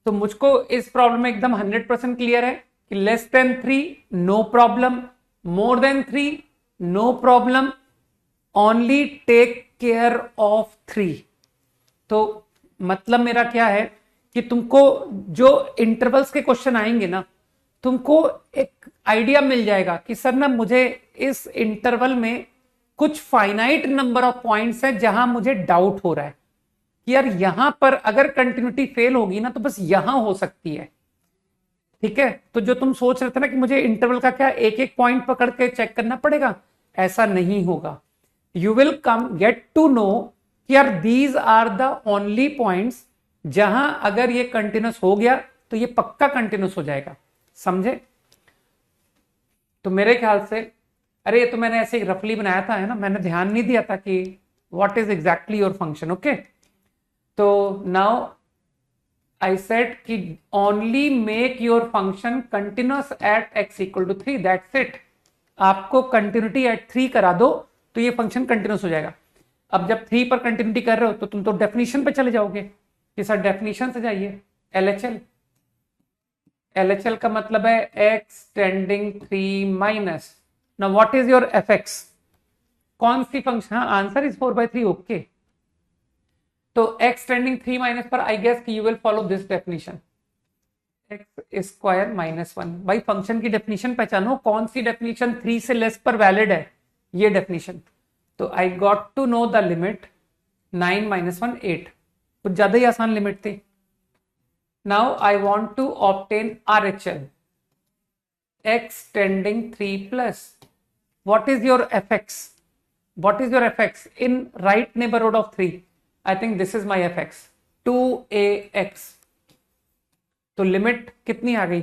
तो मुझको इस प्रॉब्लम में एकदम 100% क्लियर है कि less than 3 no problem, more than 3 no problem, only take care of 3। तो मतलब मेरा क्या है कि तुमको जो इंटरवल्स के क्वेश्चन आएंगे ना, तुमको एक आइडिया मिल जाएगा कि सर ना मुझे इस इंटरवल में कुछ फाइनाइट नंबर ऑफ पॉइंट्स है जहां मुझे डाउट हो रहा है कि यार यहां पर अगर कंटिन्यूटी फेल होगी ना तो बस यहां हो सकती है, ठीक है। तो जो तुम सोच रहे थे ना कि मुझे इंटरवल का क्या एक एक पॉइंट पकड़ के चेक करना पड़ेगा, ऐसा नहीं होगा। You will come get to know कि यार these are the only points जहां अगर ये कंटिन्यूस हो गया तो ये पक्का कंटिन्यूस हो जाएगा, समझे। तो मेरे ख्याल से, अरे ये तो मैंने ऐसे रफली बनाया था, है ना, मैंने ध्यान नहीं दिया था कि what is exactly your function, okay। तो now I said कि only make your function continuous at x equal to 3, that's it। आपको कंटिन्यूटी एट 3 करा दो तो ये फंक्शन कंटिन्यूस हो जाएगा। अब जब 3 पर कंटिन्यूटी कर रहे हो तो तुम तो डेफिनेशन पे चले जाओगे कि सर डेफिनेशन से जाइए, LHL, LHL का मतलब है x tending 3 minus. Now what is your fx? कौन सी फंक्शन? हाँ, आंसर इज 4/3। ओके, तो x टेंडिंग 3 माइनस पर I guess you will follow this definition, x square minus 1। भाई फंक्शन की डेफिनेशन पहचानो, कौन सी डेफिनेशन 3 से लेस पर वैलिड है, ये डेफिनेशन। तो I got to know the limit 9 minus 1 8, कुछ ज्यादा ही आसान लिमिट थी। Now I want to obtain RHL, x tending 3 plus. What is your fx? What is your fx in right neighborhood of 3? I think this is my fx, 2ax. तो limit कितनी आ गई?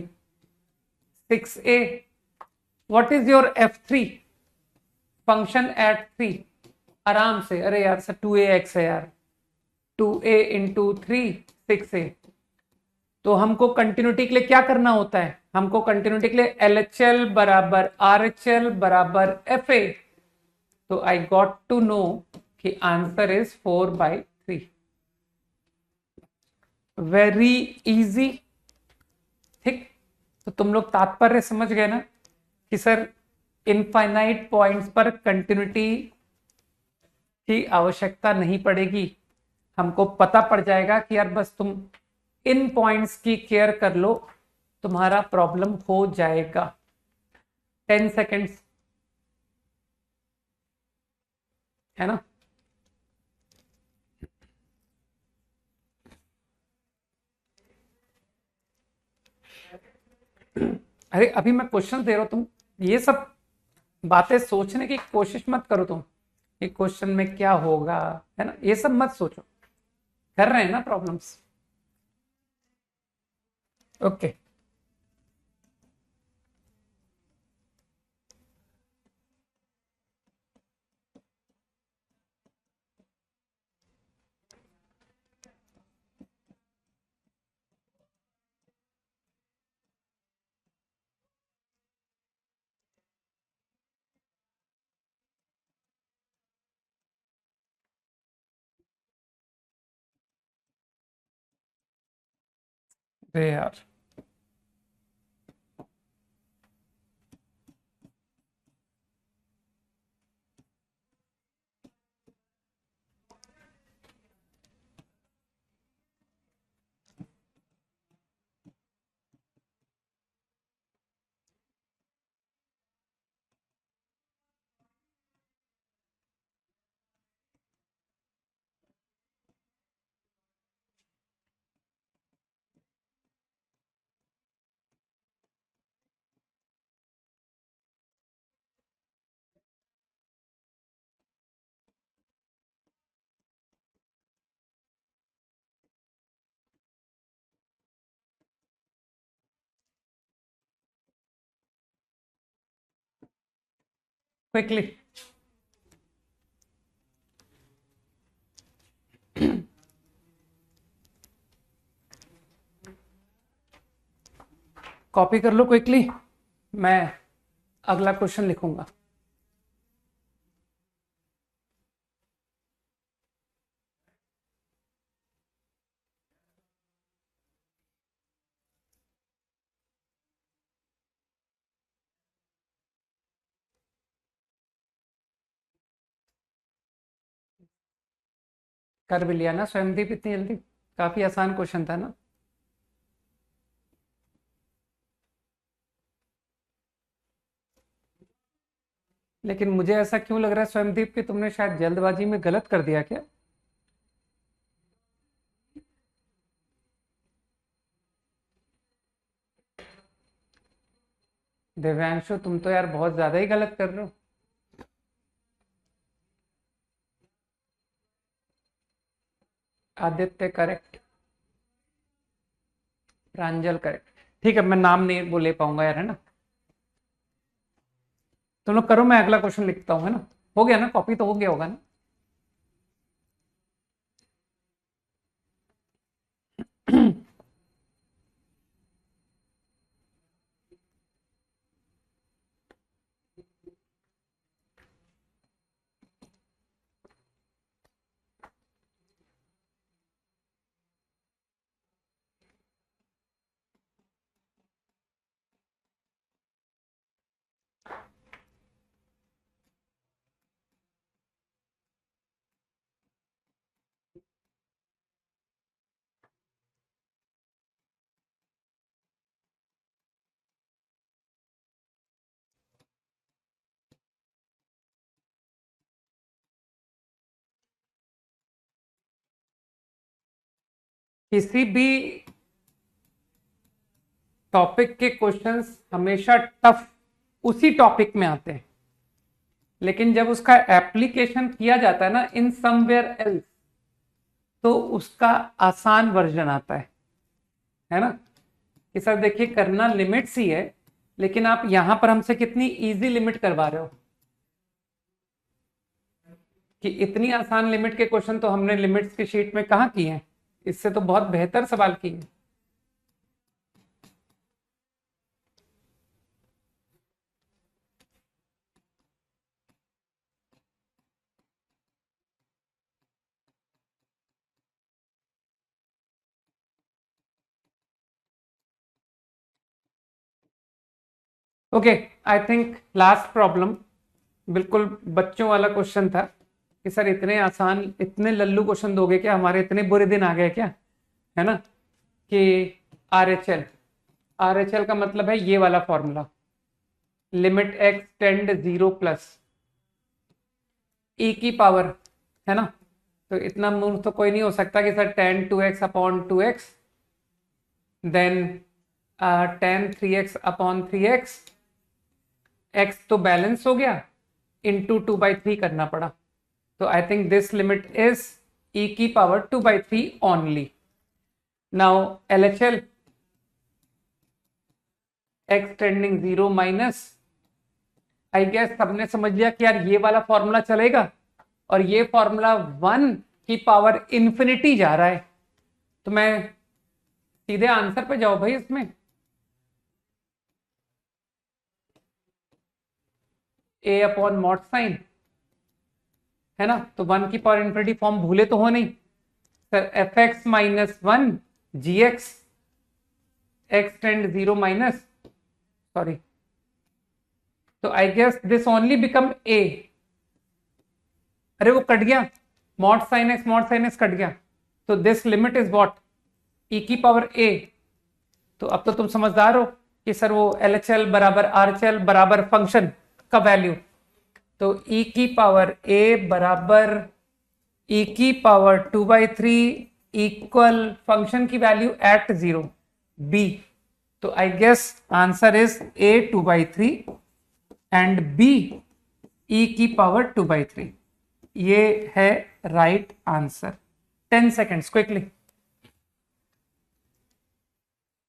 6a. What is your f3? Function at 3। आराम से, अरे यार sir 2ax है यार, 2a into 3 6a। तो हमको कंटिन्यूटी के लिए क्या करना होता है? हमको कंटिन्यूटी के लिए LHL बराबर RHL बराबर FA। तो आई गॉट टू नो कि आंसर इज 4/3। वेरी इजी, ठीक। तो तुम लोग तात्पर्य समझ गए ना कि सर इनफाइनाइट पॉइंट्स पर कंटिन्यूटी की आवश्यकता नहीं पड़ेगी, हमको पता पड़ जाएगा कि यार बस तुम इन पॉइंट्स की केयर कर लो, तुम्हारा प्रॉब्लम हो जाएगा। 10 सेकेंड्स है ना। अरे अभी मैं क्वेश्चन दे रहा हूं, तुम ये सब बातें सोचने की कोशिश मत करो तुम, कि क्वेश्चन में क्या होगा, है ना, ये सब मत सोचो। कर रहे हैं ना प्रॉब्लम्स। ओके, अरे यार क्विकली, कॉपी कर लो क्विकली, मैं अगला क्वेश्चन लिखूंगा। कर भी लिया ना स्वयंदीप इतनी जल्दी? काफी आसान क्वेश्चन था ना। लेकिन मुझे ऐसा क्यों लग रहा है स्वयंदीप कि तुमने शायद जल्दबाजी में गलत कर दिया क्या? दिव्यांशु तुम तो यार बहुत ज्यादा ही गलत कर रहे हो। आदित्य करेक्ट, प्रांजल करेक्ट। ठीक है, मैं नाम नहीं वो ले पाऊंगा यार, है ना। तुम लोग करो, मैं अगला क्वेश्चन लिखता हूँ, है ना। हो गया ना, कॉपी तो हो गया होगा ना। किसी भी टॉपिक के क्वेश्चंस हमेशा टफ उसी टॉपिक में आते हैं, लेकिन जब उसका एप्लीकेशन किया जाता है ना इन समवेयर एल्स, तो उसका आसान वर्जन आता है ना। कि सर देखिए करना लिमिट्स ही है, लेकिन आप यहां पर हमसे कितनी इजी लिमिट करवा रहे हो कि इतनी आसान लिमिट के क्वेश्चन तो हमने लिमिट्स की शीट में कहाँ किए हैं, इससे तो बहुत बेहतर सवाल किए। ओके, आई थिंक लास्ट प्रॉब्लम बिल्कुल बच्चों वाला क्वेश्चन था कि सर इतने आसान इतने लल्लू क्वेश्चन दोगे क्या, हमारे इतने बुरे दिन आ गए क्या, है ना। कि RHL, RHL का मतलब है ये वाला formula, limit x tend 0 plus e की पावर, है ना। तो इतना मूर्ख तो कोई नहीं हो सकता कि sir tan 2x upon 2x then tan 3x upon 3x, x तो बैलेंस हो गया, इंटू 2/3 करना पड़ा। तो I think this limit is e की पावर 2/3 ओनली। नाउ LHL, x tending 0 minus, I guess सबने समझ लिया कि यार ये वाला फॉर्मूला चलेगा और ये फॉर्मूला 1 की पावर इंफिनिटी जा रहा है, तो मैं सीधे आंसर पे जाओ भाई इसमें। a अपॉन मॉड साइन, है ना। तो 1 की पावर इंफिनिटी फॉर्म भूले तो हो नहीं sir, fx minus 1 gx, x tend 0 minus, sorry, तो I guess this only become a। अरे वो कट गया, मॉड साइन एक्स कट गया, तो this limit is what, e की पावर a। तो अब तो तुम समझदार हो कि सर वो LHL बराबर RHL बराबर फंक्शन का वैल्यू, तो e की पावर a बराबर e की पावर 2/3 इक्वल फंक्शन की वैल्यू एट 0 b। तो I guess answer is a 2/3 and b e की पावर 2/3, ये है राइट आंसर। 10 सेकेंड्स क्विकली,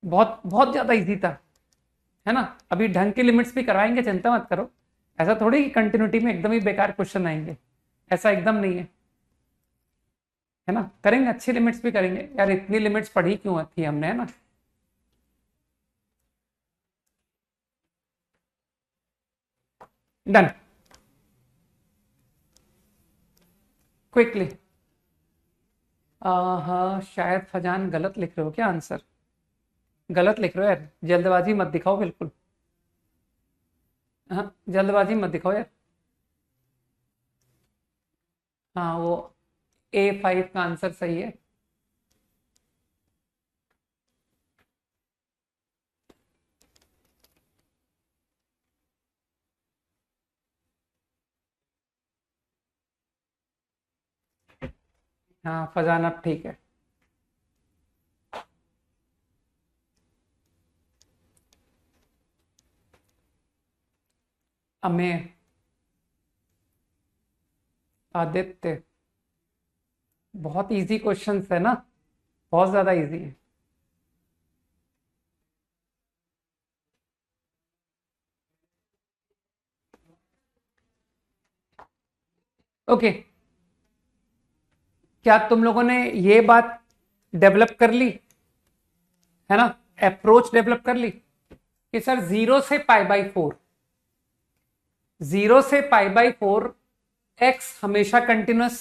बहुत बहुत ज्यादा इजी था, है ना। अभी ढंग के लिमिट्स भी करवाएंगे, चिंता मत करो। ऐसा थोड़ी कि कंटिन्यूटी में एकदम ही बेकार क्वेश्चन आएंगे, ऐसा एकदम नहीं है ना। करेंगे, अच्छी लिमिट्स भी करेंगे यार, इतनी लिमिट्स पढ़ी क्यों थी हमने, है ना। Done, quickly. हाँ शायद फजान गलत लिख रहे हो क्या, आंसर गलत लिख रहे हो यार, जल्दबाजी मत दिखाओ बिल्कुल, हाँ जल्दबाजी मत दिखाओ यार। हाँ वो A5 का आंसर सही है। हाँ फजान अब ठीक है। अमेय, आदित्य, बहुत इजी क्वेश्चंस है ना, बहुत ज्यादा इजी है। ओके, क्या तुम लोगों ने ये बात डेवलप कर ली, है ना, अप्रोच डेवलप कर ली कि सर 0 से π/4, 0 से π/4 x हमेशा कंटिन्यूस,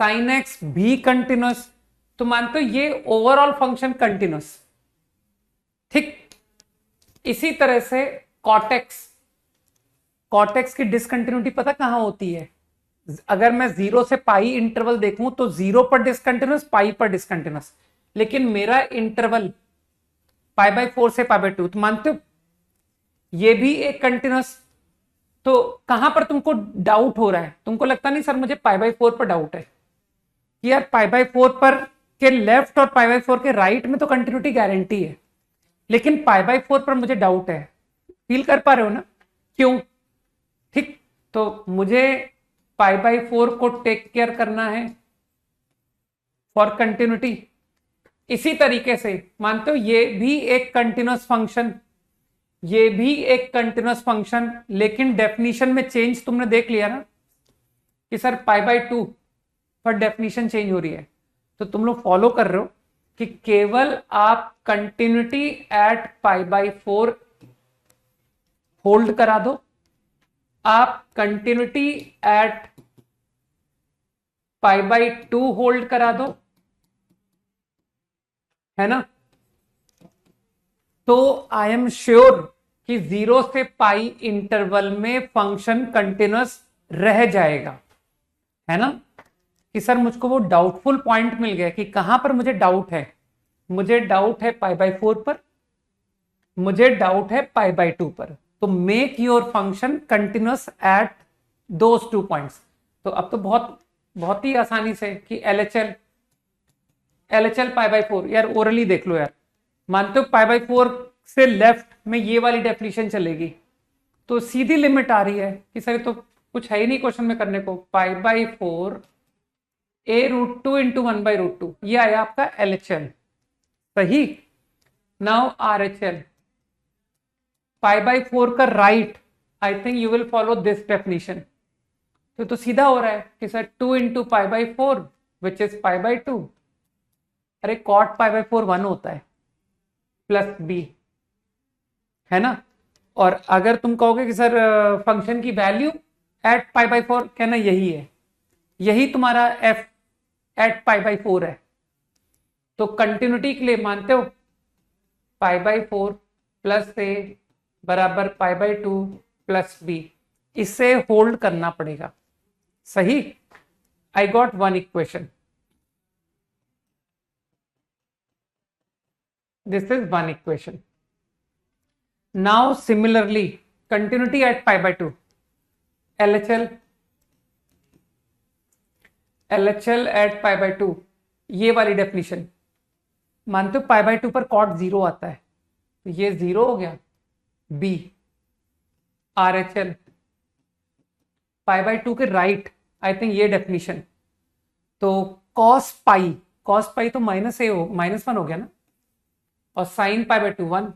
साइन एक्स भी कंटिन्यूस, तो मानते हो ये ओवरऑल फंक्शन कंटिन्यूस, ठीक। इसी तरह से कॉटेक्स, कॉटेक्स की डिसकंटिन्यूटी पता कहां होती है, अगर मैं 0 से पाई इंटरवल देखूं तो 0 पर डिसकंटिन्यूस, पाई पर डिसकंटिन्यूस, लेकिन मेरा इंटरवल π/4 से π/2, तो मानते हो ये भी एक कंटिन्यूस। तो कहां पर तुमको डाउट हो रहा है, तुमको लगता नहीं सर मुझे π/4 पर डाउट है कि यार π/4 पर के लेफ्ट और पाई बाई 4 के राइट में तो कंटिन्यूटी गारंटी है, लेकिन पाई बाई 4 पर मुझे डाउट है। फील कर पा रहे हो ना क्यों? ठीक, तो मुझे पाई बाई 4 को टेक केयर करना है फॉर कंटिन्यूटी। इसी तरीके से मानते हो ये भी एक कंटिन्यूअस फंक्शन, ये भी एक कंटिन्यूअस फंक्शन, लेकिन डेफिनेशन में चेंज तुमने देख लिया ना कि सर पाई बाई 2 पर डेफिनेशन चेंज हो रही है। तो तुम लोग फॉलो कर रहे हो कि केवल आप continuity at pi by 4 hold करा दो, आप continuity at pi by 2 hold करा दो, है ना? तो आई एम श्योर कि 0 से पाई इंटरवल में फंक्शन कंटिन्यूअस रह जाएगा, है ना? कि सर मुझको वो डाउटफुल पॉइंट मिल गया कि कहां पर मुझे डाउट है। मुझे डाउट है पाई बाई 4 पर, मुझे डाउट है पाई बाई 2 पर। तो make your function continuous at those 2 points. तो अब तो बहुत ही आसानी से कि एलएचएल पाई बाई 4, यार ओरली देख लो यार, मानते हो पाई बाई 4 से लेफ्ट में ये वाली डेफिनेशन चलेगी, तो सीधी लिमिट आ रही है कि सर तो कुछ है ही नहीं क्वेश्चन में करने को। पाई बाई 4 a√2 इंटू 1/√2 ये आया आपका एलएचएल, सही। नाउ आरएचएल पाई बाई 4 का right, I think you will follow this definition. तो सीधा हो रहा है कि sir 2 into pi by 4 which is pi by 2। अरे कॉट पाई बाई 4 1 होता है प्लस बी, है ना? और अगर तुम कहोगे कि सर फंक्शन की वैल्यू एट पाई बाई 4, कहना यही है, यही तुम्हारा एफ एट पाई बाई 4 है। तो कंटिन्यूटी के लिए मानते हो पाई बाई 4 प्लस ए बराबर पाई बाई 2 प्लस बी, इसे होल्ड करना पड़ेगा, सही। I got one equation, this is one equation. Now similarly continuity at pi by 2, LHL at pi by 2, ये वाली डेफिनेशन मानते हो पाई बाई 2 पर कॉट 0 आता है, तो ये 0 हो गया। बी RHL पाई बाई 2 के राइट, आई थिंक ये डेफिनेशन, तो cos पाई तो -1 हो गया ना, और साइन पाई बाई 2 1,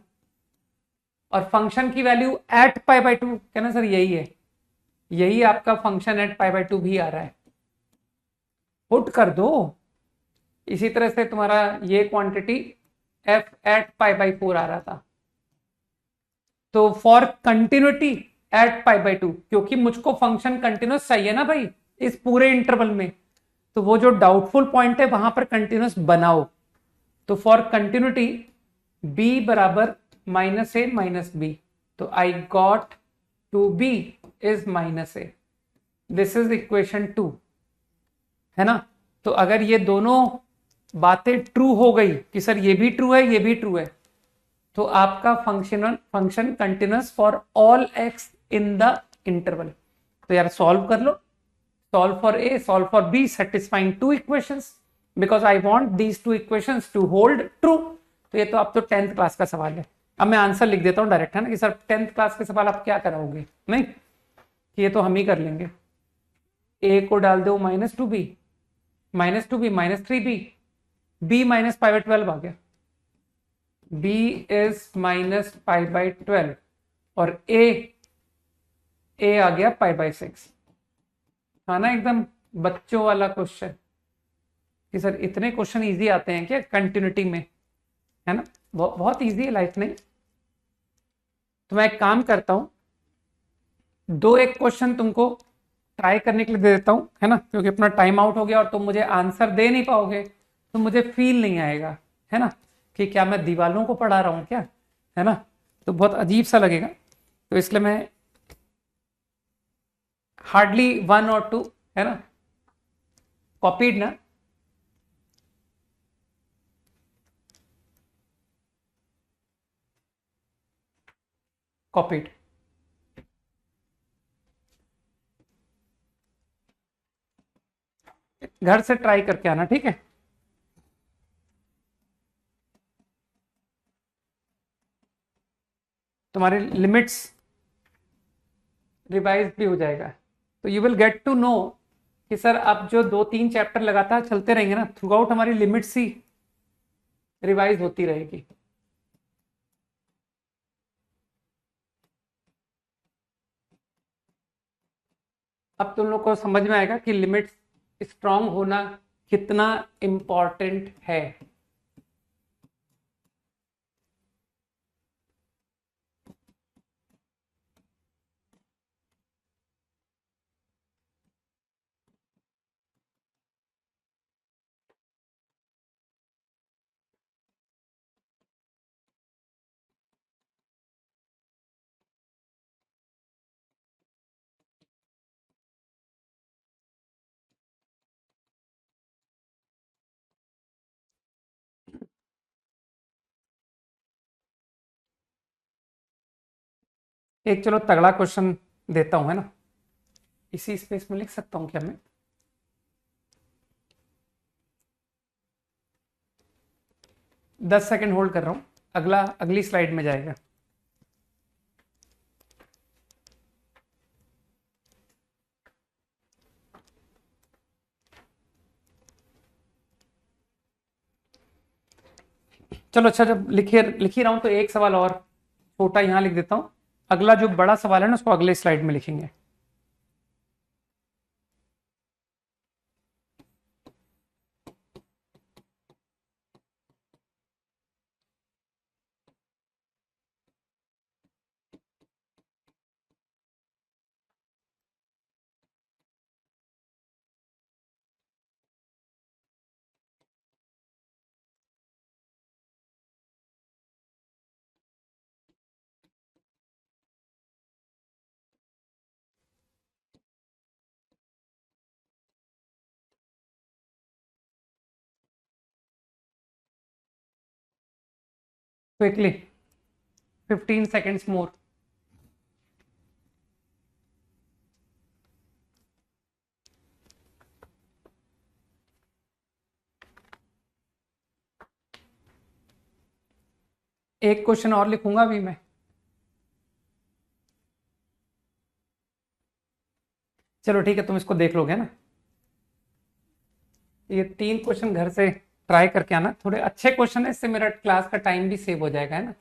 और फंक्शन की वैल्यू एट पाई बाई 2, कहना सर यही है, यही आपका फंक्शन एट पाई बाई 2 भी आ रहा है, पुट कर दो। इसी तरह से तुम्हारा ये quantity f at pi by 4 आ रहा था। तो for continuity at pi by 2, क्योंकि मुझको फंक्शन कंटिन्यूस चाहिए ना भाई इस पूरे इंटरवल में, तो वो जो डाउटफुल पॉइंट है वहां पर कंटिन्यूस बनाओ। तो फॉर कंटिन्यूटी b बराबर -a -b, तो I got 2b is -a, this is equation 2, है ना? तो अगर ये दोनों बातें ट्रू हो गई कि सर ये भी ट्रू है ये भी ट्रू है, तो आपका function continuous for all x in the interval. तो यार सॉल्व कर लो, solve for a, solve for b, satisfying 2 equations, because I want these 2 equations to hold true. तो ये तो अब तो 10th क्लास का सवाल है। अब मैं आंसर लिख देता हूं डायरेक्ट, है ना, कि सर 10th क्लास के सवाल आप क्या कराओगे, नहीं कि ये तो हम ही कर लेंगे। a को डाल दो -2b -3b, b minus pi by 12 आ गया, b इज -π/12, और a आ गया π/6। हाँ ना, एकदम बच्चों वाला क्वेश्चन कि सर इतने क्वेश्चन इजी आते हैं क्या कंटिन्यूटी में, है ना? बहुत इजी है लाइफ नहीं। तो मैं एक काम करता हूं, 2-1 क्वेश्चन तुमको ट्राई करने के लिए दे देता हूं, है ना, क्योंकि अपना टाइम आउट हो गया और तुम मुझे आंसर दे नहीं पाओगे तो मुझे फील नहीं आएगा, है ना, कि क्या मैं दीवालों को पढ़ा रहा हूं क्या, है ना, तो बहुत अजीब सा लगेगा। तो इसलिए मैं हार्डली 1 और 2, है ना, कॉपीड ना, कॉपीड। घर से ट्राई करके आना, ठीक है। तुम्हारे लिमिट्स रिवाइज भी हो जाएगा। तो you will get to know कि सर अब जो 2-3 चैप्टर लगातार चलते रहेंगे ना, थ्रू आउट हमारी लिमिट्स ही रिवाइज होती रहेगी। अब तुम लोग को समझ में आएगा कि लिमिट्स स्ट्रांग होना कितना इंपॉर्टेंट है। एक चलो तगड़ा क्वेश्चन देता हूं, है ना, इसी स्पेस में लिख सकता हूं क्या मैं? 10 सेकंड होल्ड कर रहा हूं, अगला अगली स्लाइड में जाएगा। चलो अच्छा, जब लिख ही रहा हूं तो एक सवाल और छोटा यहां लिख देता हूं। अगला जो बड़ा सवाल है ना, उसको अगले स्लाइड में लिखेंगे। क्विकली, 15 seconds मोर। एक क्वेश्चन और लिखूंगा अभी मैं। चलो ठीक है, तुम इसको देख लोगे ना। ये 3 क्वेश्चन घर से ट्राई करके आना, थोड़े अच्छे क्वेश्चन है, इससे मेरा क्लास का टाइम भी सेव हो जाएगा, है ना।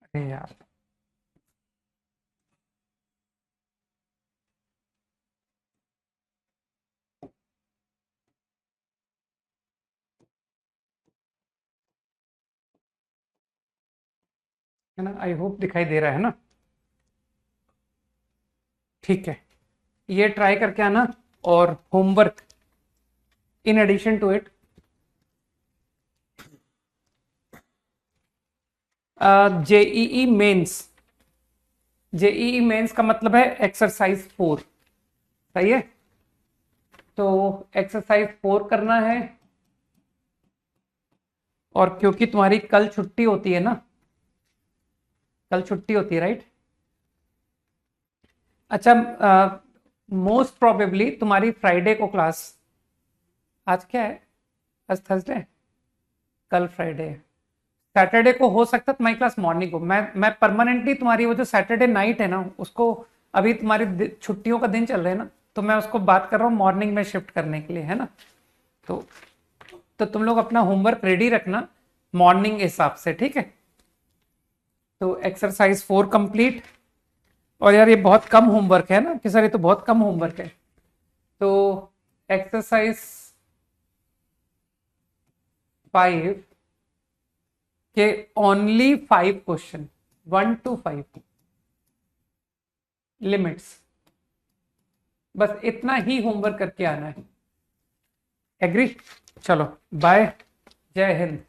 अरे यार, है ना, आई होप दिखाई दे रहा है ना। ठीक है, ये ट्राई करके आना। और homework in addition to it, JEE Mains, JEE Mains का मतलब है एक्सरसाइज 4, सही है। तो एक्सरसाइज 4 करना है, और क्योंकि तुम्हारी कल छुट्टी होती है ना, कल छुट्टी होती है राइट। अच्छा, मोस्ट प्रोबेबली तुम्हारी फ्राइडे को क्लास, आज क्या है, आज थर्सडे, कल फ्राइडे है, सैटरडे को हो सकता है तुम्हारी क्लास मॉर्निंग को। मैं परमानेंटली तुम्हारी वो जो सैटरडे नाइट है ना उसको, अभी तुम्हारी छुट्टियों का दिन चल रहे हैं ना, तो मैं उसको बात कर रहा हूँ मॉर्निंग में शिफ्ट करने के लिए, है ना। तो तुम लोग अपना होमवर्क रेडी रखना मॉर्निंग के हिसाब से, ठीक है। तो एक्सरसाइज 4 कंप्लीट। और यार ये बहुत कम होमवर्क है ना कि सर, ये तो बहुत कम होमवर्क है। तो एक्सरसाइज 5 के ओनली 5 क्वेश्चन, 1 to 5 लिमिट्स, बस इतना ही होमवर्क करके आना है। एग्री? चलो बाय, जय हिंद।